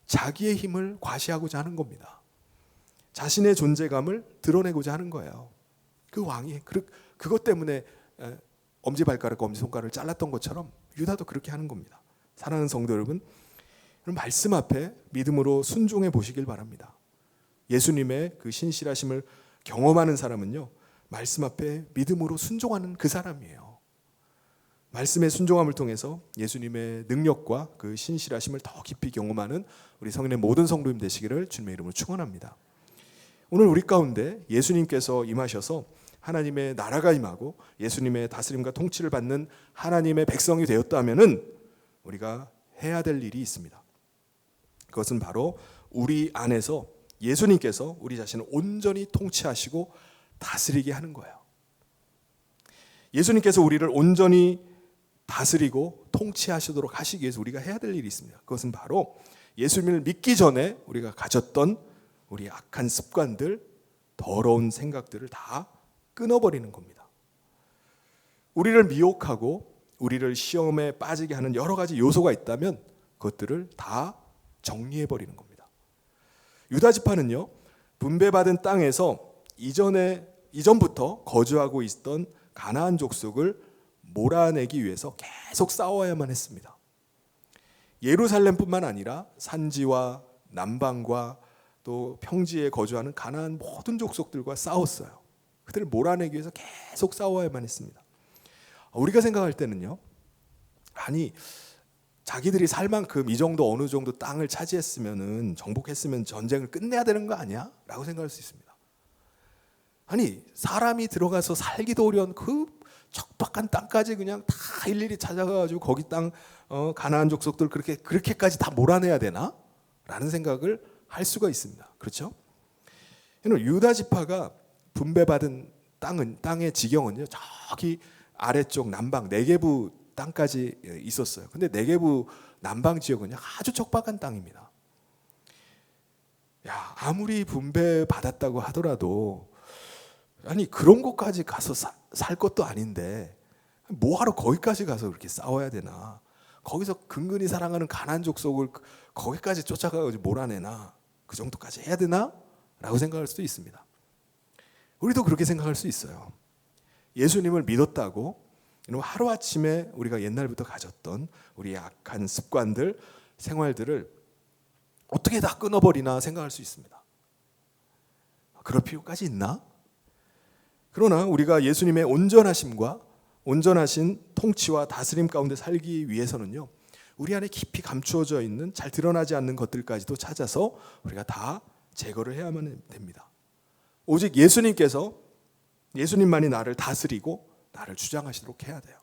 자기의 힘을 과시하고자 하는 겁니다. 자신의 존재감을 드러내고자 하는 거예요. 그 왕이 그것 때문에 엄지발가락과 엄지손가락을 잘랐던 것처럼 유다도 그렇게 하는 겁니다. 사랑하는 성도 여러분, 말씀 앞에 믿음으로 순종해 보시길 바랍니다. 예수님의 그 신실하심을 경험하는 사람은요, 말씀 앞에 믿음으로 순종하는 그 사람이에요. 말씀의 순종함을 통해서 예수님의 능력과 그 신실하심을 더 깊이 경험하는 우리 성인의 모든 성도님 되시기를 주님의 이름으로 축원합니다. 오늘 우리 가운데 예수님께서 임하셔서 하나님의 나라가 임하고 예수님의 다스림과 통치를 받는 하나님의 백성이 되었다면은 우리가 해야 될 일이 있습니다. 그것은 바로 우리 안에서 예수님께서 우리 자신을 온전히 통치하시고 다스리게 하는 거예요. 예수님께서 우리를 온전히 다스리고 통치하시도록 하시기 위해서 우리가 해야 될 일이 있습니다. 그것은 바로 예수님을 믿기 전에 우리가 가졌던 우리 악한 습관들, 더러운 생각들을 다 끊어버리는 겁니다. 우리를 미혹하고 우리를 시험에 빠지게 하는 여러 가지 요소가 있다면 그것들을 다 정리해버리는 겁니다. 유다 지파는요, 분배받은 땅에서 이전부터 거주하고 있던 가나안 족속을 몰아내기 위해서 계속 싸워야만 했습니다. 예루살렘뿐만 아니라 산지와 남방과 또 평지에 거주하는 가나안 모든 족속들과 싸웠어요. 그들을 몰아내기 위해서 계속 싸워야만 했습니다. 우리가 생각할 때는요, 아니 자기들이 살 만큼 이 정도 어느 정도 땅을 차지했으면은 정복했으면 전쟁을 끝내야 되는 거 아니야? 라고 생각할 수 있습니다. 아니 사람이 들어가서 살기도 어려운 그 척박한 땅까지 그냥 다 일일이 찾아가가지고 거기 땅 가나안 족속들 그렇게까지 다 몰아내야 되나? 라는 생각을 할 수가 있습니다. 그렇죠? 유다 지파가 분배받은 땅의 지경은요, 저기 아래쪽 남방 네게부 땅까지 있었어요. 근데 네게부 남방 지역은요, 아주 척박한 땅입니다. 야, 아무리 분배받았다고 하더라도 아니 그런 곳까지 가서 살 것도 아닌데 뭐하러 거기까지 가서 그렇게 싸워야 되나? 거기서 근근히 사랑하는 가나안 족속을 거기까지 쫓아가서 몰아내나? 그 정도까지 해야 되나? 라고 생각할 수도 있습니다. 우리도 그렇게 생각할 수 있어요. 예수님을 믿었다고 하루아침에 우리가 옛날부터 가졌던 우리의 악한 습관들, 생활들을 어떻게 다 끊어버리나 생각할 수 있습니다. 그럴 필요까지 있나? 그러나 우리가 예수님의 온전하심과 온전하신 통치와 다스림 가운데 살기 위해서는요, 우리 안에 깊이 감추어져 있는 잘 드러나지 않는 것들까지도 찾아서 우리가 다 제거를 해야만 됩니다. 오직 예수님만이 나를 다스리고 나를 주장하시도록 해야 돼요.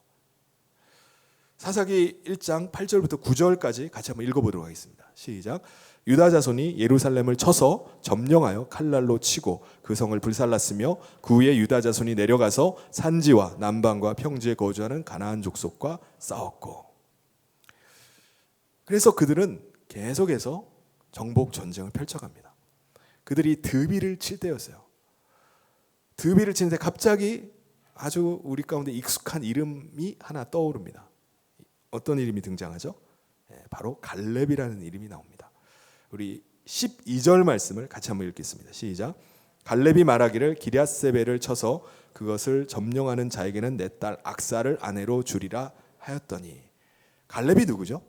사사기 1장 8절부터 9절까지 같이 한번 읽어보도록 하겠습니다. 시작. 유다 자손이 예루살렘을 쳐서 점령하여 칼날로 치고 그 성을 불살랐으며 그 후에 유다 자손이 내려가서 산지와 남방과 평지에 거주하는 가나안 족속과 싸웠고. 그래서 그들은 계속해서 정복 전쟁을 펼쳐갑니다. 그들이 드비를 칠 때였어요. 드비를 치는데 갑자기 아주 우리 가운데 익숙한 이름이 하나 떠오릅니다. 어떤 이름이 등장하죠? 바로 갈렙이라는 이름이 나옵니다. 우리 12절 말씀을 같이 한번 읽겠습니다. 시작. 갈렙이 말하기를 기럇세벨을 쳐서 그것을 점령하는 자에게는 내 딸 악사를 아내로 주리라 하였더니. 갈렙이 누구죠?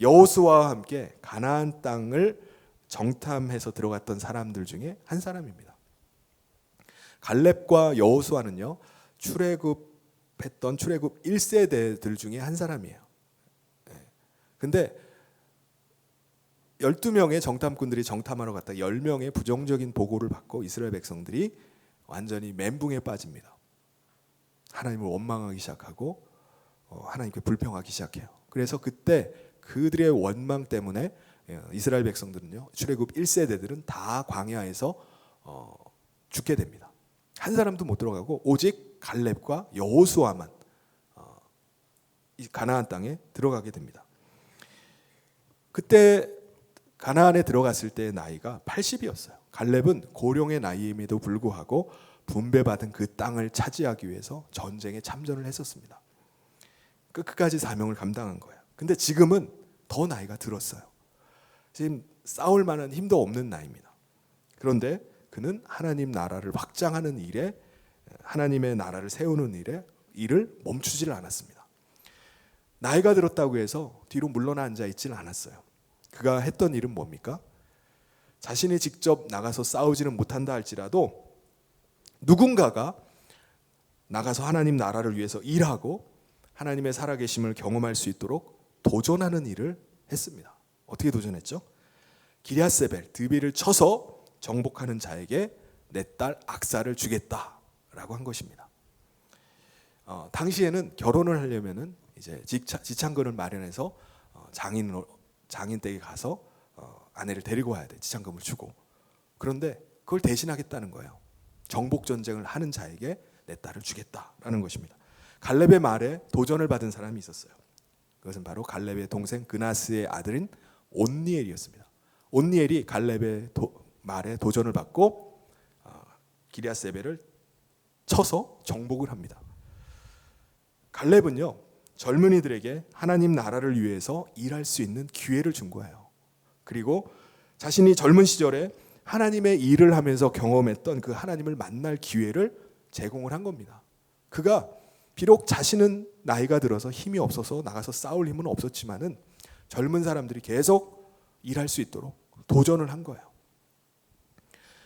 여호수아와 함께 가나안 땅을 정탐해서 들어갔던 사람들 중에 한 사람입니다. 갈렙과 여호수아는요, 출애굽했던 출애굽 1세대들 중에 한 사람이에요. 근데 12명의 정탐꾼들이 정탐하러 갔다 10명의 부정적인 보고를 받고 이스라엘 백성들이 완전히 멘붕에 빠집니다. 하나님을 원망하기 시작하고 하나님께 불평하기 시작해요. 그래서 그때 그들의 원망 때문에 이스라엘 백성들은요, 출애굽 1세대들은 다 광야에서 죽게 됩니다. 한 사람도 못 들어가고 오직 갈렙과 여호수아만 이 가나안 땅에 들어가게 됩니다. 그때 가나안에 들어갔을 때의 나이가 80이었어요. 갈렙은 고령의 나이임에도 불구하고 분배받은 그 땅을 차지하기 위해서 전쟁에 참전을 했었습니다. 끝까지 사명을 감당한 거예요. 근데 지금은 더 나이가 들었어요. 지금 싸울 만한 힘도 없는 나이입니다. 그런데 그는 하나님 나라를 확장하는 일에, 하나님의 나라를 세우는 일을 멈추지를 않았습니다. 나이가 들었다고 해서 뒤로 물러나 앉아 있지는 않았어요. 그가 했던 일은 뭡니까? 자신이 직접 나가서 싸우지는 못한다 할지라도 누군가가 나가서 하나님 나라를 위해서 일하고 하나님의 살아계심을 경험할 수 있도록 도전하는 일을 했습니다. 어떻게 도전했죠? 기럇세벨, 드비를 쳐서 정복하는 자에게 내 딸 악사를 주겠다라고 한 것입니다. 당시에는 결혼을 하려면은 이제 지창금을 마련해서 장인 댁에 가서 아내를 데리고 와야 돼. 지창금을 주고. 그런데 그걸 대신하겠다는 거예요. 정복 전쟁을 하는 자에게 내 딸을 주겠다라는 것입니다. 갈렙의 말에 도전을 받은 사람이 있었어요. 그것은 바로 갈렙의 동생 그나스의 아들인 온니엘이었습니다. 온니엘이 갈렙의 말에 도전을 받고 기럇세벨을 쳐서 정복을 합니다. 갈렙은요, 젊은이들에게 하나님 나라를 위해서 일할 수 있는 기회를 준 거예요. 그리고 자신이 젊은 시절에 하나님의 일을 하면서 경험했던 그 하나님을 만날 기회를 제공을 한 겁니다. 그가 비록 자신은 나이가 들어서 힘이 없어서 나가서 싸울 힘은 없었지만은 젊은 사람들이 계속 일할 수 있도록 도전을 한 거예요.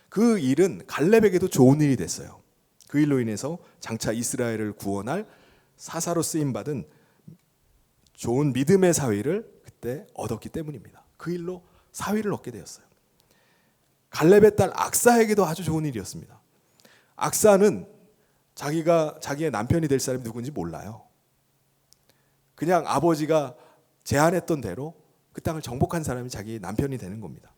그 일은 갈렙에게도 좋은 일이 됐어요. 그 일로 인해서 장차 이스라엘을 구원할 사사로 쓰임 받은 좋은 믿음의 사위를 그때 얻었기 때문입니다. 그 일로 사위를 얻게 되었어요. 갈렙의 딸 악사에게도 아주 좋은 일이었습니다. 악사는 자기의 남편이 될 사람이 누군지 몰라요. 그냥 아버지가 제안했던 대로 그 땅을 정복한 사람이 자기 남편이 되는 겁니다.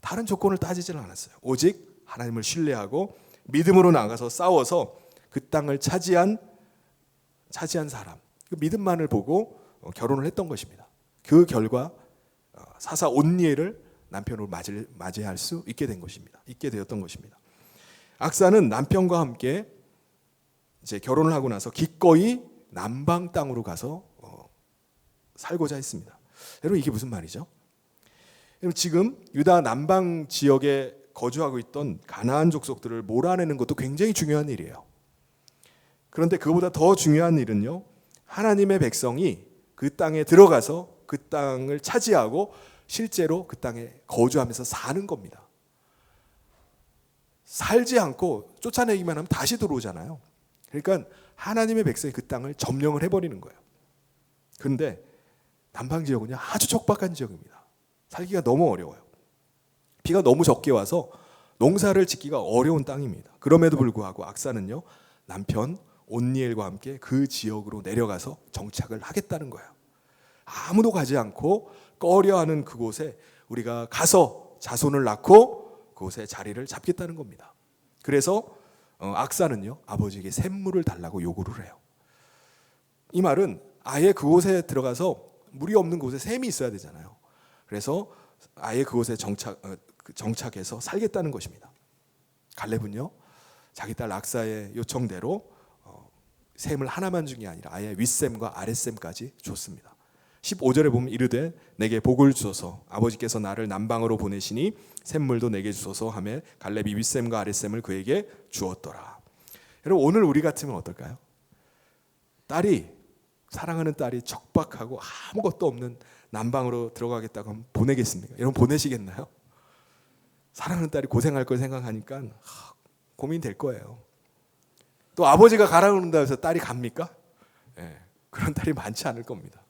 다른 조건을 따지지는 않았어요. 오직 하나님을 신뢰하고 믿음으로 나가서 싸워서 그 땅을 차지한 사람, 그 믿음만을 보고 결혼을 했던 것입니다. 그 결과 사사 온니엘을 남편으로 맞이할 수 있게 되었던 것입니다. 악사는 남편과 함께 이제 결혼을 하고 나서 기꺼이 남방 땅으로 가서 살고자 했습니다. 여러분, 이게 무슨 말이죠? 여러분, 지금 유다 남방 지역에 거주하고 있던 가나안 족속들을 몰아내는 것도 굉장히 중요한 일이에요. 그런데 그보다 더 중요한 일은요, 하나님의 백성이 그 땅에 들어가서 그 땅을 차지하고 실제로 그 땅에 거주하면서 사는 겁니다. 살지 않고 쫓아내기만 하면 다시 들어오잖아요. 그러니까 하나님의 백성이 그 땅을 점령을 해버리는 거예요. 그런데 남방 지역은요, 아주 척박한 지역입니다. 살기가 너무 어려워요. 비가 너무 적게 와서 농사를 짓기가 어려운 땅입니다. 그럼에도 불구하고 악사는요, 남편 온니엘과 함께 그 지역으로 내려가서 정착을 하겠다는 거예요. 아무도 가지 않고 꺼려하는 그곳에 우리가 가서 자손을 낳고 그곳에 자리를 잡겠다는 겁니다. 그래서 악사는요, 아버지에게 샘물을 달라고 요구를 해요. 이 말은 아예 그곳에 들어가서 물이 없는 곳에 샘이 있어야 되잖아요. 그래서 아예 그곳에 정착해서 살겠다는 것입니다. 갈렙은요, 자기 딸 악사의 요청대로 샘을 하나만 준 게 아니라 아예 윗샘과 아랫샘까지 줬습니다. 15절에 보면 이르되 내게 복을 주소서, 아버지께서 나를 남방으로 보내시니 샘물도 내게 주소서 하며 갈렙이 윗샘과 아랫샘을 그에게 주었더라. 여러분, 오늘 우리 같으면 어떨까요? 사랑하는 딸이 척박하고 아무것도 없는 남방으로 들어가겠다고 하면 보내겠습니까? 여러분, 보내시겠나요? 사랑하는 딸이 고생할 걸 생각하니까 고민될 거예요. 또 아버지가 가라 그런다 해서 딸이 갑니까? 예, 그런 딸이 많지 않을 겁니다.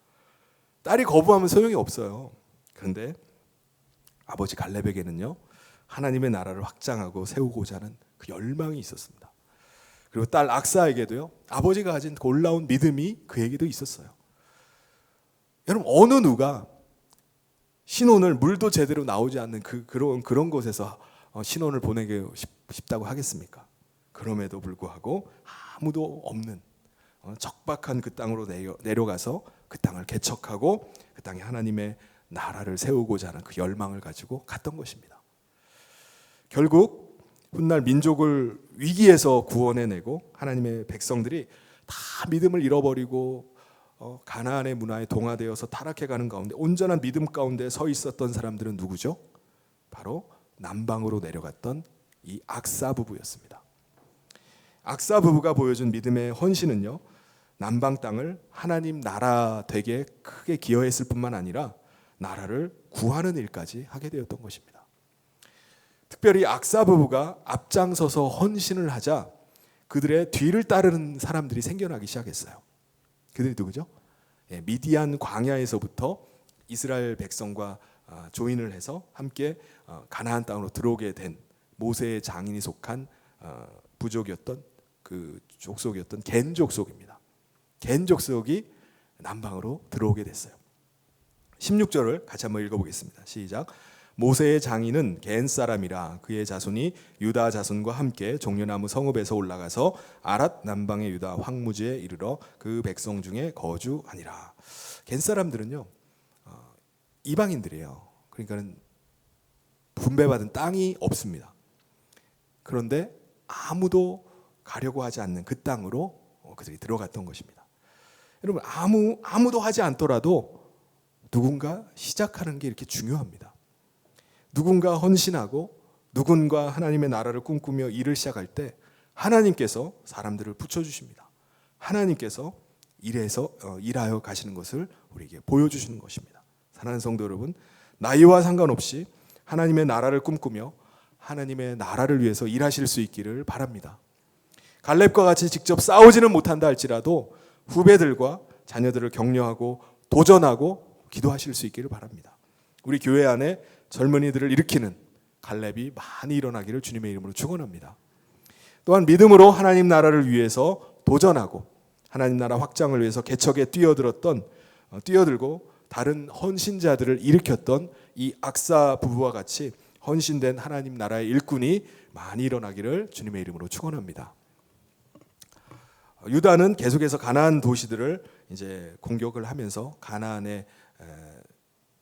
딸이 거부하면 소용이 없어요. 그런데 아버지 갈렙에게는요, 하나님의 나라를 확장하고 세우고자 하는 그 열망이 있었습니다. 그리고 딸 악사에게도요, 아버지가 가진 놀라운 믿음이 그에게도 있었어요. 여러분, 어느 누가 신혼을 물도 제대로 나오지 않는 그런 곳에서 신혼을 보내고 싶다고 하겠습니까? 그럼에도 불구하고 아무도 없는 척박한 그 땅으로 내려가서 그 땅을 개척하고 그 땅에 하나님의 나라를 세우고자 하는 그 열망을 가지고 갔던 것입니다. 결국 훗날 민족을 위기에서 구원해내고 하나님의 백성들이 다 믿음을 잃어버리고 가나안의 문화에 동화되어서 타락해가는 가운데 온전한 믿음 가운데 서 있었던 사람들은 누구죠? 바로 남방으로 내려갔던 이 악사 부부였습니다. 악사 부부가 보여준 믿음의 헌신은요, 남방 땅을 하나님 나라 되게 크게 기여했을 뿐만 아니라 나라를 구하는 일까지 하게 되었던 것입니다. 특별히 악사 부부가 앞장서서 헌신을 하자 그들의 뒤를 따르는 사람들이 생겨나기 시작했어요. 그들이 누구죠? 미디안 광야에서부터 이스라엘 백성과 조인을 해서 함께 가나안 땅으로 들어오게 된 모세의 장인이 속한 부족이었던 그 족속이었던 겐 족속입니다. 겐 족속이 남방으로 들어오게 됐어요. 16절을 같이 한번 읽어보겠습니다. 시작. 모세의 장인은 겐 사람이라 그의 자손이 유다 자손과 함께 종려나무 성읍에서 올라가서 아랏 남방의 유다 황무지에 이르러 그 백성 중에 거주하니라. 겐 사람들은요, 이방인들이에요. 그러니까는 분배받은 땅이 없습니다. 그런데 아무도 가려고 하지 않는 그 땅으로 그들이 들어갔던 것입니다. 여러분, 아무도 하지 않더라도 누군가 시작하는 게 이렇게 중요합니다. 누군가 헌신하고 누군가 하나님의 나라를 꿈꾸며 일을 시작할 때 하나님께서 사람들을 붙여주십니다. 하나님께서 일하여 가시는 것을 우리에게 보여주시는 것입니다. 사랑하는 성도 여러분, 나이와 상관없이 하나님의 나라를 꿈꾸며 하나님의 나라를 위해서 일하실 수 있기를 바랍니다. 갈렙과 같이 직접 싸우지는 못한다 할지라도 후배들과 자녀들을 격려하고 도전하고 기도하실 수 있기를 바랍니다. 우리 교회 안에 젊은이들을 일으키는 갈렙이 많이 일어나기를 주님의 이름으로 축원합니다. 또한 믿음으로 하나님 나라를 위해서 도전하고 하나님 나라 확장을 위해서 개척에 뛰어들고 다른 헌신자들을 일으켰던 이 악사 부부와 같이 헌신된 하나님 나라의 일꾼이 많이 일어나기를 주님의 이름으로 축원합니다. 유다는 계속해서 가나안 도시들을 이제 공격을 하면서 가나안의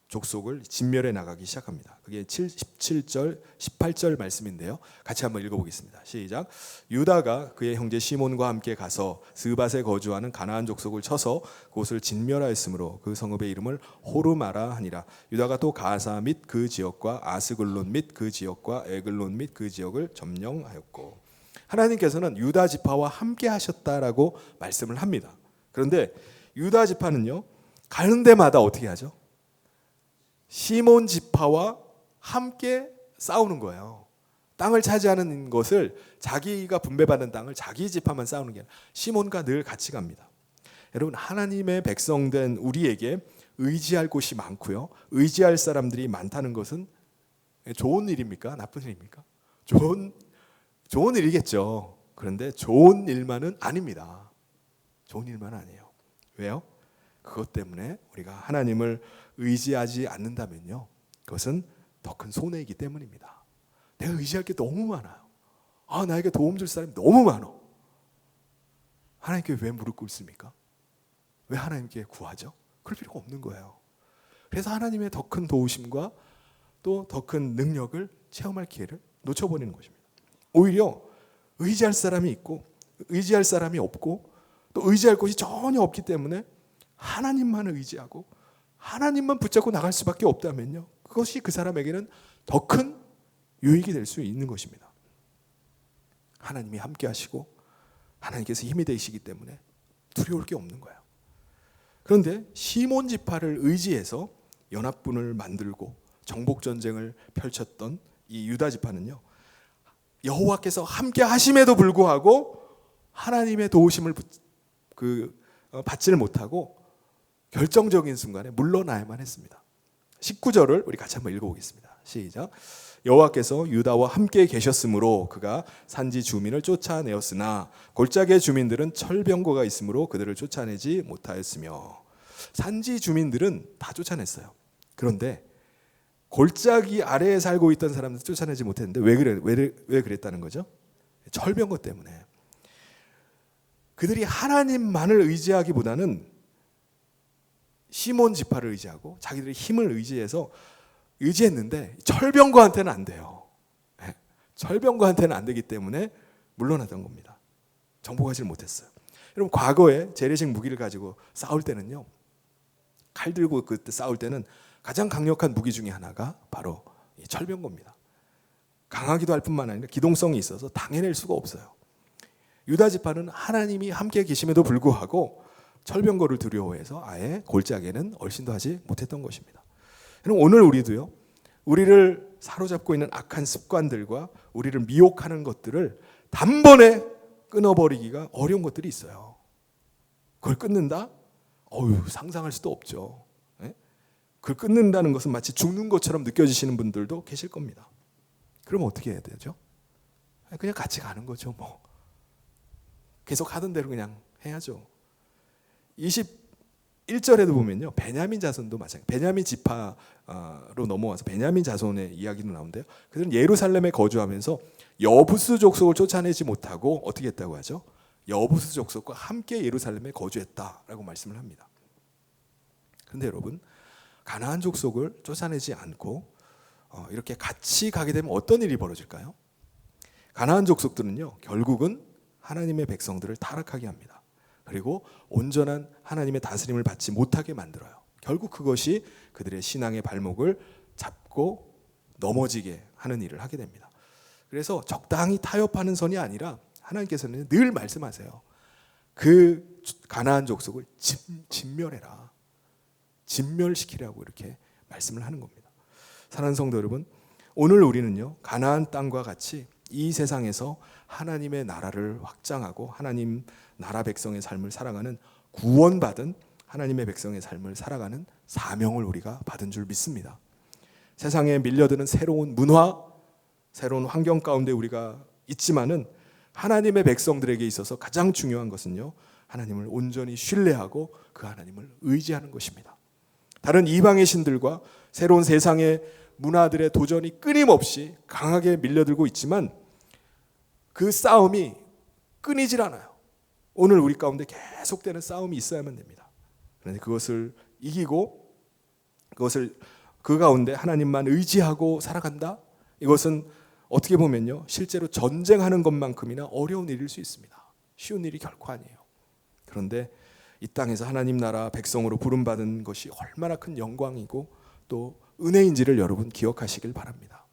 족속을 진멸해 나가기 시작합니다. 그게 17절, 18절 말씀인데요. 같이 한번 읽어보겠습니다. 시작. 유다가 그의 형제 시몬과 함께 가서 스밧에 거주하는 가나안 족속을 쳐서 그곳을 진멸하였으므로 그 성읍의 이름을 호르마라 하니라. 유다가 또 가사 및 그 지역과 아스글론 및 그 지역과 에글론 및 그 지역을 점령하였고, 하나님께서는 유다 지파와 함께 하셨다라고 말씀을 합니다. 그런데 유다 지파는요, 가는 데마다 어떻게 하죠? 시몬 지파와 함께 싸우는 거예요. 땅을 차지하는 것을, 자기가 분배받은 땅을 자기 지파만 싸우는 게 아니라 시몬과 늘 같이 갑니다. 여러분, 하나님의 백성된 우리에게 의지할 곳이 많고요, 의지할 사람들이 많다는 것은 좋은 일입니까? 나쁜 일입니까? 좋은 일이겠죠. 그런데 좋은 일만은 아닙니다. 좋은 일만 아니에요. 왜요? 그것 때문에 우리가 하나님을 의지하지 않는다면요, 그것은 더 큰 손해이기 때문입니다. 내가 의지할 게 너무 많아요. 나에게 도움 줄 사람이 너무 많아. 하나님께 왜 무릎 꿇습니까? 왜 하나님께 구하죠? 그럴 필요가 없는 거예요. 그래서 하나님의 더 큰 도우심과 또 더 큰 능력을 체험할 기회를 놓쳐버리는 것입니다. 오히려 의지할 사람이 있고 의지할 사람이 없고 또 의지할 곳이 전혀 없기 때문에 하나님만을 의지하고 하나님만 붙잡고 나갈 수밖에 없다면요, 그것이 그 사람에게는 더 큰 유익이 될 수 있는 것입니다. 하나님이 함께 하시고 하나님께서 힘이 되시기 때문에 두려울 게 없는 거예요. 그런데 시몬 지파를 의지해서 연합군을 만들고 정복 전쟁을 펼쳤던 이 유다 지파는요, 여호와께서 함께 하심에도 불구하고 하나님의 도우심을 받지를 못하고 결정적인 순간에 물러나야만 했습니다. 19절을 우리 같이 한번 읽어보겠습니다. 시작. 여호와께서 유다와 함께 계셨으므로 그가 산지 주민을 쫓아내었으나 골짜기의 주민들은 철병거가 있으므로 그들을 쫓아내지 못하였으며. 산지 주민들은 다 쫓아냈어요. 그런데 골짜기 아래에 살고 있던 사람들 쫓아내지 못했는데 왜 그랬다는 거죠? 철병거 때문에. 그들이 하나님만을 의지하기보다는 시몬 지파를 의지하고 자기들의 힘을 의지했는데 철병거한테는 안 돼요. 철병거한테는 안 되기 때문에 물러나던 겁니다. 정복하지 못했어요. 여러분, 과거에 재래식 무기를 가지고 싸울 때는요, 칼 들고 그때 싸울 때는 가장 강력한 무기 중에 하나가 바로 이 철병거입니다. 강하기도 할 뿐만 아니라 기동성이 있어서 당해낼 수가 없어요. 유다 지파는 하나님이 함께 계심에도 불구하고 철병거를 두려워해서 아예 골짜기에는 얼씬도 하지 못했던 것입니다. 여러분, 오늘 우리도요, 우리를 사로잡고 있는 악한 습관들과 우리를 미혹하는 것들을 단번에 끊어버리기가 어려운 것들이 있어요. 그걸 끊는다? 상상할 수도 없죠. 그걸 끊는다는 것은 마치 죽는 것처럼 느껴지시는 분들도 계실 겁니다. 그럼 어떻게 해야 되죠? 그냥 같이 가는 거죠. 계속 하던 대로 그냥 해야죠. 21절에도 보면요, 베냐민 자손도 마찬가지. 베냐민 지파로 넘어와서 베냐민 자손의 이야기도 나오는데요, 그들은 예루살렘에 거주하면서 여부스 족속을 쫓아내지 못하고 어떻게 했다고 하죠? 여부스 족속과 함께 예루살렘에 거주했다라고 말씀을 합니다. 그런데 여러분, 가나안 족속을 쫓아내지 않고 이렇게 같이 가게 되면 어떤 일이 벌어질까요? 가나안 족속들은요, 결국은 하나님의 백성들을 타락하게 합니다. 그리고 온전한 하나님의 다스림을 받지 못하게 만들어요. 결국 그것이 그들의 신앙의 발목을 잡고 넘어지게 하는 일을 하게 됩니다. 그래서 적당히 타협하는 선이 아니라 하나님께서는 늘 말씀하세요. 그 가나안 족속을 진멸해라, 진멸시키라고 이렇게 말씀을 하는 겁니다. 사랑하는 성도 여러분, 오늘 우리는요 가나안 땅과 같이 이 세상에서 하나님의 나라를 확장하고 하나님 나라 백성의 삶을 살아가는, 구원받은 하나님의 백성의 삶을 살아가는 사명을 우리가 받은 줄 믿습니다. 세상에 밀려드는 새로운 문화, 새로운 환경 가운데 우리가 있지만은 하나님의 백성들에게 있어서 가장 중요한 것은요 하나님을 온전히 신뢰하고 그 하나님을 의지하는 것입니다. 다른 이방의 신들과 새로운 세상의 문화들의 도전이 끊임없이 강하게 밀려들고 있지만 그 싸움이 끊이질 않아요. 오늘 우리 가운데 계속되는 싸움이 있어야만 됩니다. 그런데 그것을 이기고 그 가운데 하나님만 의지하고 살아간다? 이것은 어떻게 보면요 실제로 전쟁하는 것만큼이나 어려운 일일 수 있습니다. 쉬운 일이 결코 아니에요. 그런데 이 땅에서 하나님 나라 백성으로 부름받은 것이 얼마나 큰 영광이고 또 은혜인지를 여러분 기억하시길 바랍니다.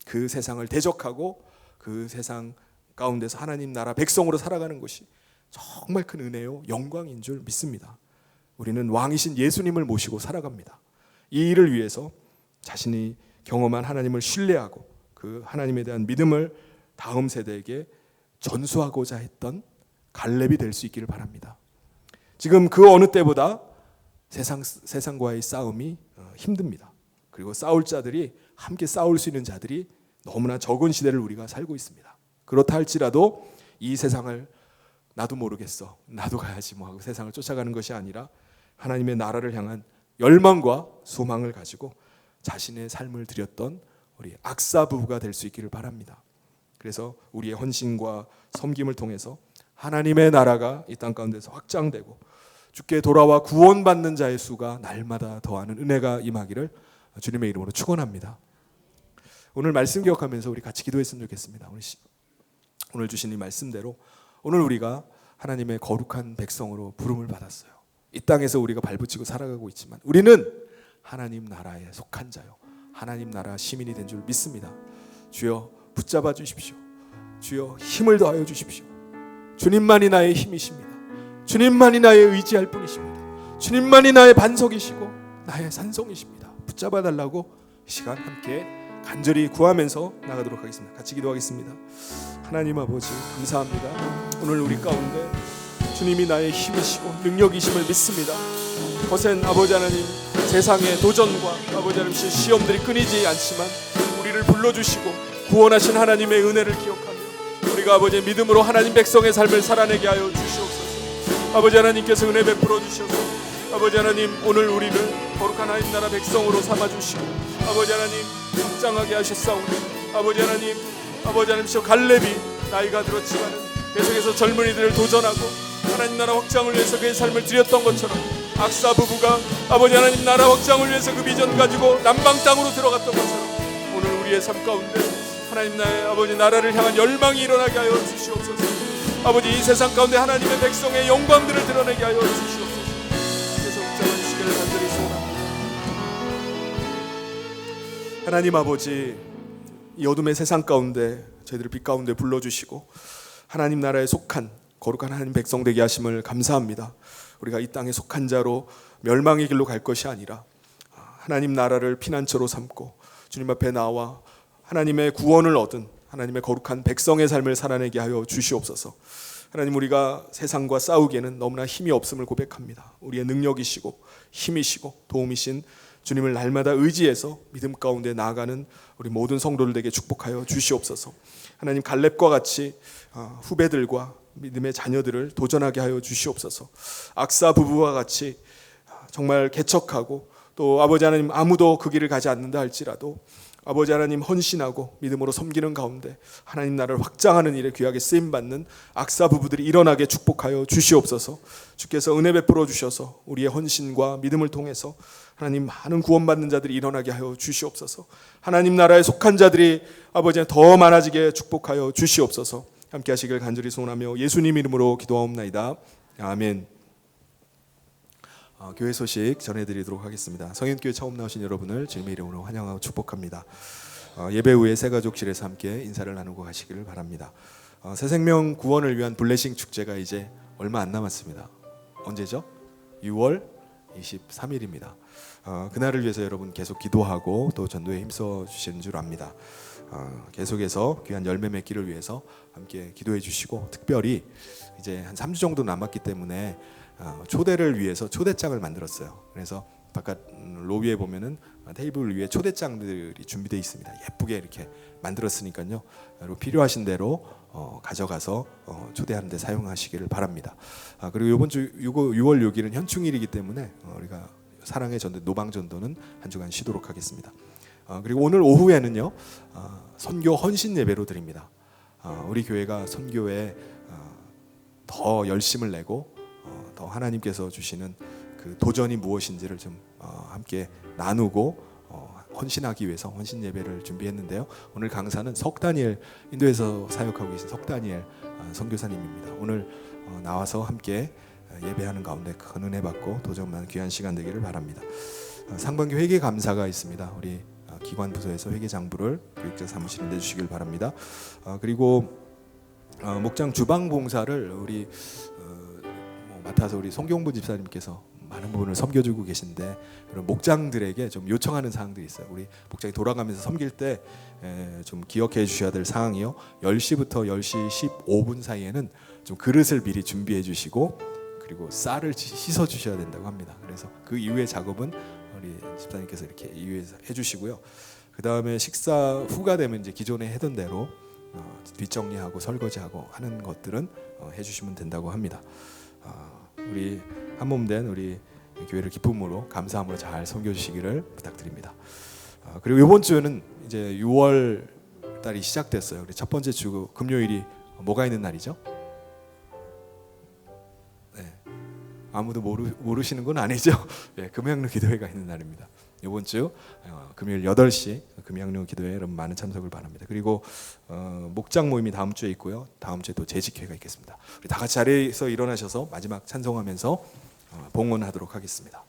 그 세상을 대적하고 그 세상 가운데서 하나님 나라 백성으로 살아가는 것이 정말 큰 은혜요 영광인 줄 믿습니다. 우리는 왕이신 예수님을 모시고 살아갑니다. 이 일을 위해서 자신이 경험한 하나님을 신뢰하고 그 하나님에 대한 믿음을 다음 세대에게 전수하고자 했던 갈렙이 될 수 있기를 바랍니다. 지금 그 어느 때보다 세상과의 싸움이 힘듭니다. 그리고 싸울 자들이, 함께 싸울 수 있는 자들이 너무나 적은 시대를 우리가 살고 있습니다. 그렇다 할지라도 이 세상을 나도 모르겠어, 나도 가야지 뭐 하고 세상을 쫓아가는 것이 아니라 하나님의 나라를 향한 열망과 소망을 가지고 자신의 삶을 드렸던 우리 악사 부부가 될 수 있기를 바랍니다. 그래서 우리의 헌신과 섬김을 통해서 하나님의 나라가 이 땅 가운데서 확장되고 주께 돌아와 구원받는 자의 수가 날마다 더하는 은혜가 임하기를 주님의 이름으로 축원합니다. 오늘 말씀 기억하면서 우리 같이 기도했으면 좋겠습니다. 오늘 주신 이 말씀대로 오늘 우리가 하나님의 거룩한 백성으로 부름을 받았어요. 이 땅에서 우리가 발붙이고 살아가고 있지만 우리는 하나님 나라에 속한 자요, 하나님 나라 시민이 된 줄 믿습니다. 주여 붙잡아 주십시오. 주여 힘을 더하여 주십시오. 주님만이 나의 힘이십니다. 주님만이 나의 의지할 뿐이십니다. 주님만이 나의 반석이시고 나의 산성이십니다. 붙잡아 달라고 이 시간 함께 간절히 구하면서 나가도록 하겠습니다. 같이 기도하겠습니다. 하나님 아버지 감사합니다. 오늘 우리 가운데 주님이 나의 힘이시고 능력이심을 믿습니다. 거센 아버지 하나님, 세상의 도전과 아버지 하나님 시험들이 끊이지 않지만 우리를 불러주시고 구원하신 하나님의 은혜를 기억하며 우리가 아버지의 믿음으로 하나님 백성의 삶을 살아내게 하여 주시옵소서. 아버지 하나님께서 은혜 베풀어 주셔서 아버지 하나님 오늘 우리를 거룩한 하나님 나라 백성으로 삼아주시고 아버지 하나님 확장하게 하셨사오니 아버지 하나님 저 갈렙이 나이가 들었지만 계속해서 젊은이들을 도전하고 하나님 나라 확장을 위해서 그의 삶을 드렸던 것처럼 악사 부부가 아버지 하나님 나라 확장을 위해서 그 비전 가지고 남방 땅으로 들어갔던 것처럼 오늘 우리의 삶 가운데 하나님 나의 아버지 나라를 향한 열망이 일어나게 하여 주시옵소서. 아버지 이 세상 가운데 하나님의 백성의 영광들을 드러내게 하여 주시옵소서. 그래서 붙잡아 주시기를 간절히 소원합니다. 하나님 아버지, 이 어둠의 세상 가운데 저희들을 빛 가운데 불러주시고 하나님 나라에 속한 거룩한 하나님 백성 되게 하심을 감사합니다. 우리가 이 땅에 속한 자로 멸망의 길로 갈 것이 아니라 하나님 나라를 피난처로 삼고 주님 앞에 나와 하나님의 구원을 얻은 하나님의 거룩한 백성의 삶을 살아내게 하여 주시옵소서. 하나님, 우리가 세상과 싸우기에는 너무나 힘이 없음을 고백합니다. 우리의 능력이시고 힘이시고 도움이신 주님을 날마다 의지해서 믿음 가운데 나아가는 우리 모든 성도들에게 축복하여 주시옵소서. 하나님, 갈렙과 같이 후배들과 믿음의 자녀들을 도전하게 하여 주시옵소서. 악사 부부와 같이 정말 개척하고 또 아버지 하나님 아무도 그 길을 가지 않는다 할지라도 아버지 하나님 헌신하고 믿음으로 섬기는 가운데 하나님 나라를 확장하는 일에 귀하게 쓰임받는 악사 부부들이 일어나게 축복하여 주시옵소서. 주께서 은혜 베풀어 주셔서 우리의 헌신과 믿음을 통해서 하나님 많은 구원받는 자들이 일어나게 하여 주시옵소서. 하나님 나라에 속한 자들이 아버지 더 많아지게 축복하여 주시옵소서. 함께 하시길 간절히 소원하며 예수님 이름으로 기도하옵나이다. 아멘. 교회 소식 전해드리도록 하겠습니다. 성현교회 처음 나오신 여러분을 주님의 이름으로 환영하고 축복합니다. 예배 후에 새가족실에서 함께 인사를 나누고 가시기를 바랍니다. 새생명 구원을 위한 블레싱 축제가 이제 얼마 안 남았습니다. 언제죠? 6월 23일입니다. 그날을 위해서 여러분 계속 기도하고 또 전도에 힘써 주시는 줄 압니다. 계속해서 귀한 열매 맺기를 위해서 함께 기도해 주시고, 특별히 이제 한 3주 정도 남았기 때문에 초대를 위해서 초대장을 만들었어요. 그래서 바깥 로비에 보면은 테이블 위에 초대장들이 준비되어 있습니다. 예쁘게 이렇게 만들었으니까요. 여러분 필요하신 대로 가져가서 초대하는 데 사용하시기를 바랍니다. 그리고 이번 주 6월 6일은 현충일이기 때문에 우리가 사랑의 전도, 노방 전도는 한 주간 쉬도록 하겠습니다. 그리고 오늘 오후에는요, 선교 헌신 예배로 드립니다. 우리 교회가 선교에 더 열심을 내고 더 하나님께서 주시는 그 도전이 무엇인지를 좀 함께 나누고 헌신하기 위해서 헌신 예배를 준비했는데요. 오늘 강사는 석다니엘, 인도에서 사역하고 계신 석다니엘 선교사님입니다. 오늘 나와서 함께 예배하는 가운데 큰 은혜 받고 도전만 귀한 시간 되기를 바랍니다. 상반기 회계 감사가 있습니다. 우리 기관 부서에서 회계 장부를 교육자 사무실에 내주시길 바랍니다. 그리고 목장 주방 봉사를 우리 맡아서 우리 송경부 집사님께서 많은 부분을 섬겨주고 계신데, 그런 목장들에게 좀 요청하는 사항들이 있어요. 우리 목장이 돌아가면서 섬길 때 좀 기억해 주셔야 될 사항이요, 10시부터 10시 15분 사이에는 좀 그릇을 미리 준비해 주시고, 그리고 쌀을 씻어 주셔야 된다고 합니다. 그래서 그 이후의 작업은 우리 집사님께서 이렇게 이후에서 해주시고요. 그 다음에 식사 후가 되면 이제 기존에 하던 대로 뒷정리하고 설거지하고 하는 것들은 해주시면 된다고 합니다. 우리 한몸된 우리 교회를 기쁨으로 감사함으로 잘 섬겨주시기를 부탁드립니다. 그리고 이번 주에는 이제 6월 달이 시작됐어요. 우리 첫 번째 주 금요일이 뭐가 있는 날이죠? 네, 아무도 모르시는 건 아니죠? 네, 금양로 기도회가 있는 날입니다. 이번 주 금요일 8시 금양로 기도회 여러분 많은 참석을 바랍니다. 그리고 목장 모임이 다음 주에 있고요. 다음 주에 또 재직회가 있겠습니다. 우리 다 같이 자리에서 일어나셔서 마지막 찬송하면서 봉헌하도록 하겠습니다.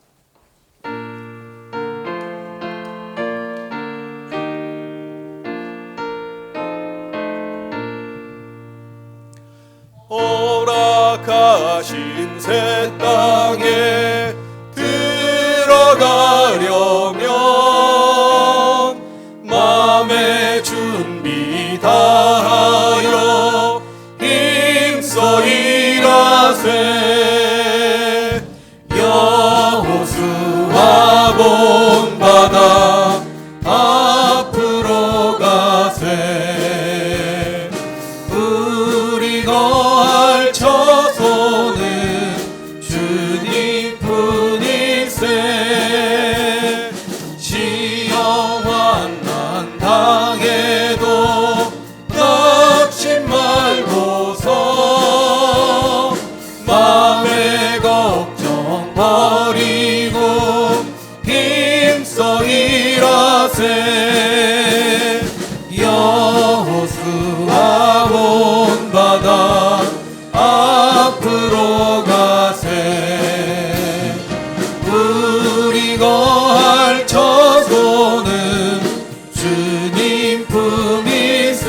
허락하신 새 땅에 들어가려면 마음의 준비 다하여 힘써 일하세. 여호수아 본받아 앞으로 가세. 우리 거할 처소는 주님 뿐일세. 시험 환난 당해도 낙심 말고서 맘의 걱정 버리고 힘써 일하세. 여호수아 본받아 앞으로 가세. 우리 거할 처소는 주님 품이세.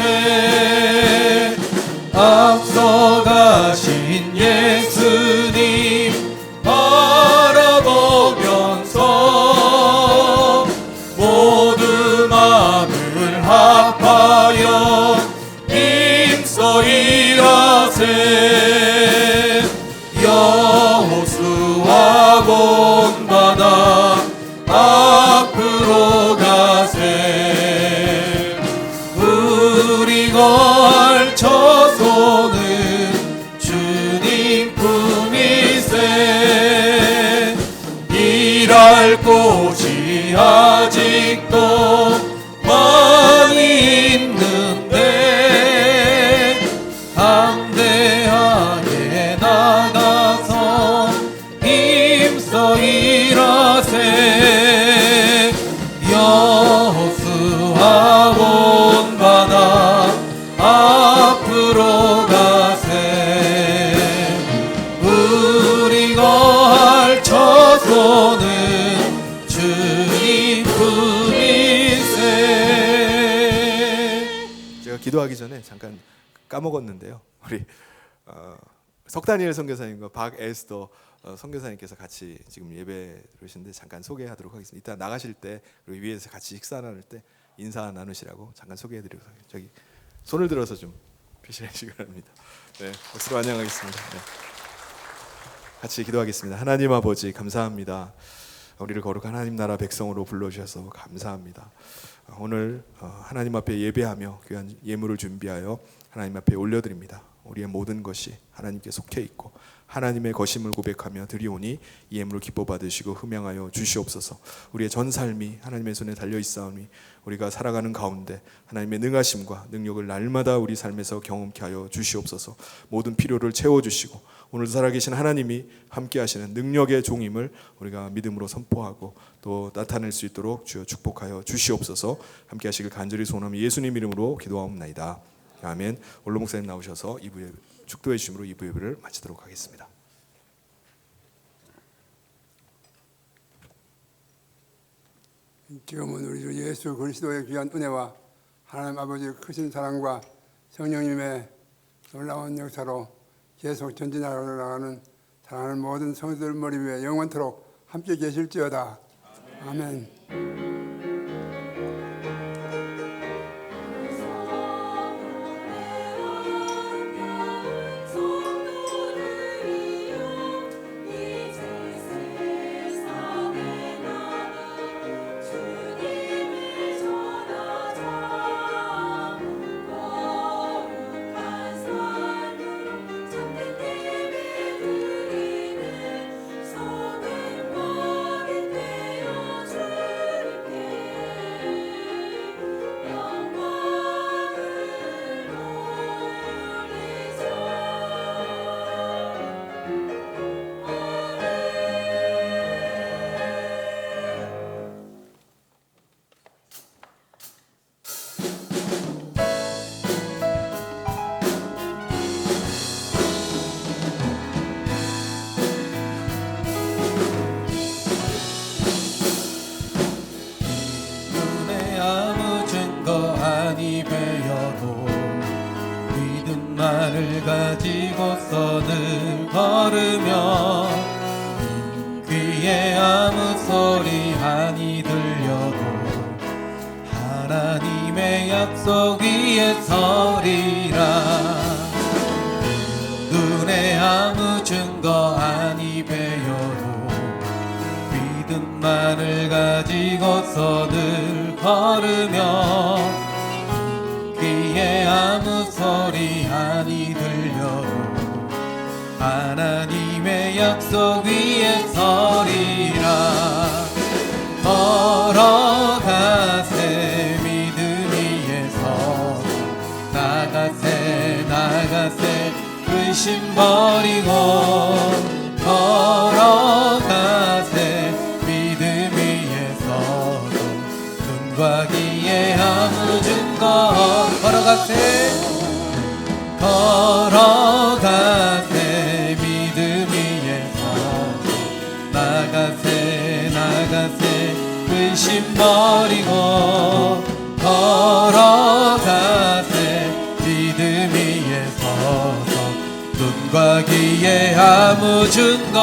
앞서 가신 예수님 바라보면서 모두 마음을 합하여 힘써 일하세. 여호수아 본받아 앞으로 가세. 우리 거할 처소는 주님 품이세. 일할 곳이 아직도 많이 있는데 담대하게 나가서 힘써 일하세. 여호수아 본받아 앞으로 가세. 우리 거할 처소는 주님 품이세. 제가 기도하기 전에 잠깐 까먹었는데요. 우리 석다니엘 선교사님과 박에스더 선교사님께서 같이 지금 예배 들으시는데 잠깐 소개하도록 하겠습니다. 이따 나가실 때 그리고 위에서 같이 식사 나눌 때 인사 나누시라고 잠깐 소개해드리고 저기 손을 들어서 좀 표시하시기 바랍니다. 네, 박수로 환영하겠습니다. 네. 같이 기도하겠습니다. 하나님 아버지 감사합니다. 우리를 거룩한 하나님 나라 백성으로 불러주셔서 감사합니다. 오늘 하나님 앞에 예배하며 귀한 예물을 준비하여 하나님 앞에 올려드립니다. 우리의 모든 것이 하나님께 속해 있고 하나님의 것임을 고백하며 드리오니 이 예물을 기뻐 받으시고 흠양하여 주시옵소서. 우리의 전 삶이 하나님의 손에 달려 있사오니 우리가 살아가는 가운데 하나님의 능하심과 능력을 날마다 우리 삶에서 경험케 하여 주시옵소서. 모든 필요를 채워주시고 오늘도 살아계신 하나님이 함께 하시는 능력의 종임을 우리가 믿음으로 선포하고 또 나타낼 수 있도록 주여 축복하여 주시옵소서. 함께 하시길 간절히 소원하며 예수님 이름으로 기도하옵나이다. 아멘. 원로 목사님 나오셔서 2부 축도해 주심으로 2부 예배를 마치도록 하겠습니다. 지금은 우리 주 예수 그리스도의 귀한 은혜와 하나님 아버지의 크신 사랑과 성령님의 놀라운 역사로 계속 전진하여 나가는 사랑하는 모든 성도들 머리 위에 영원토록 함께 계실지어다. 아멘. 믿음만을 가지고서 늘 걸으며 귀에 아무 소리 아니 들려도 하나님의 약속 위에 서리라. 눈에 아무 증거 아니 배여도 믿음만을 가지고서 늘 걸으며 귀에 아무 소리 아니 들려도 하나님의 약속 위에 서리라. 걸어가세 믿음 위에서 나가세 의심 버리고 걸어가세 믿음 위에서 눈과 귀에 아무 증거 걸어가세 믿음 위에서 나가세 의심 버리고 걸어가세 믿음 위에 서서 눈과 귀에 아무 증거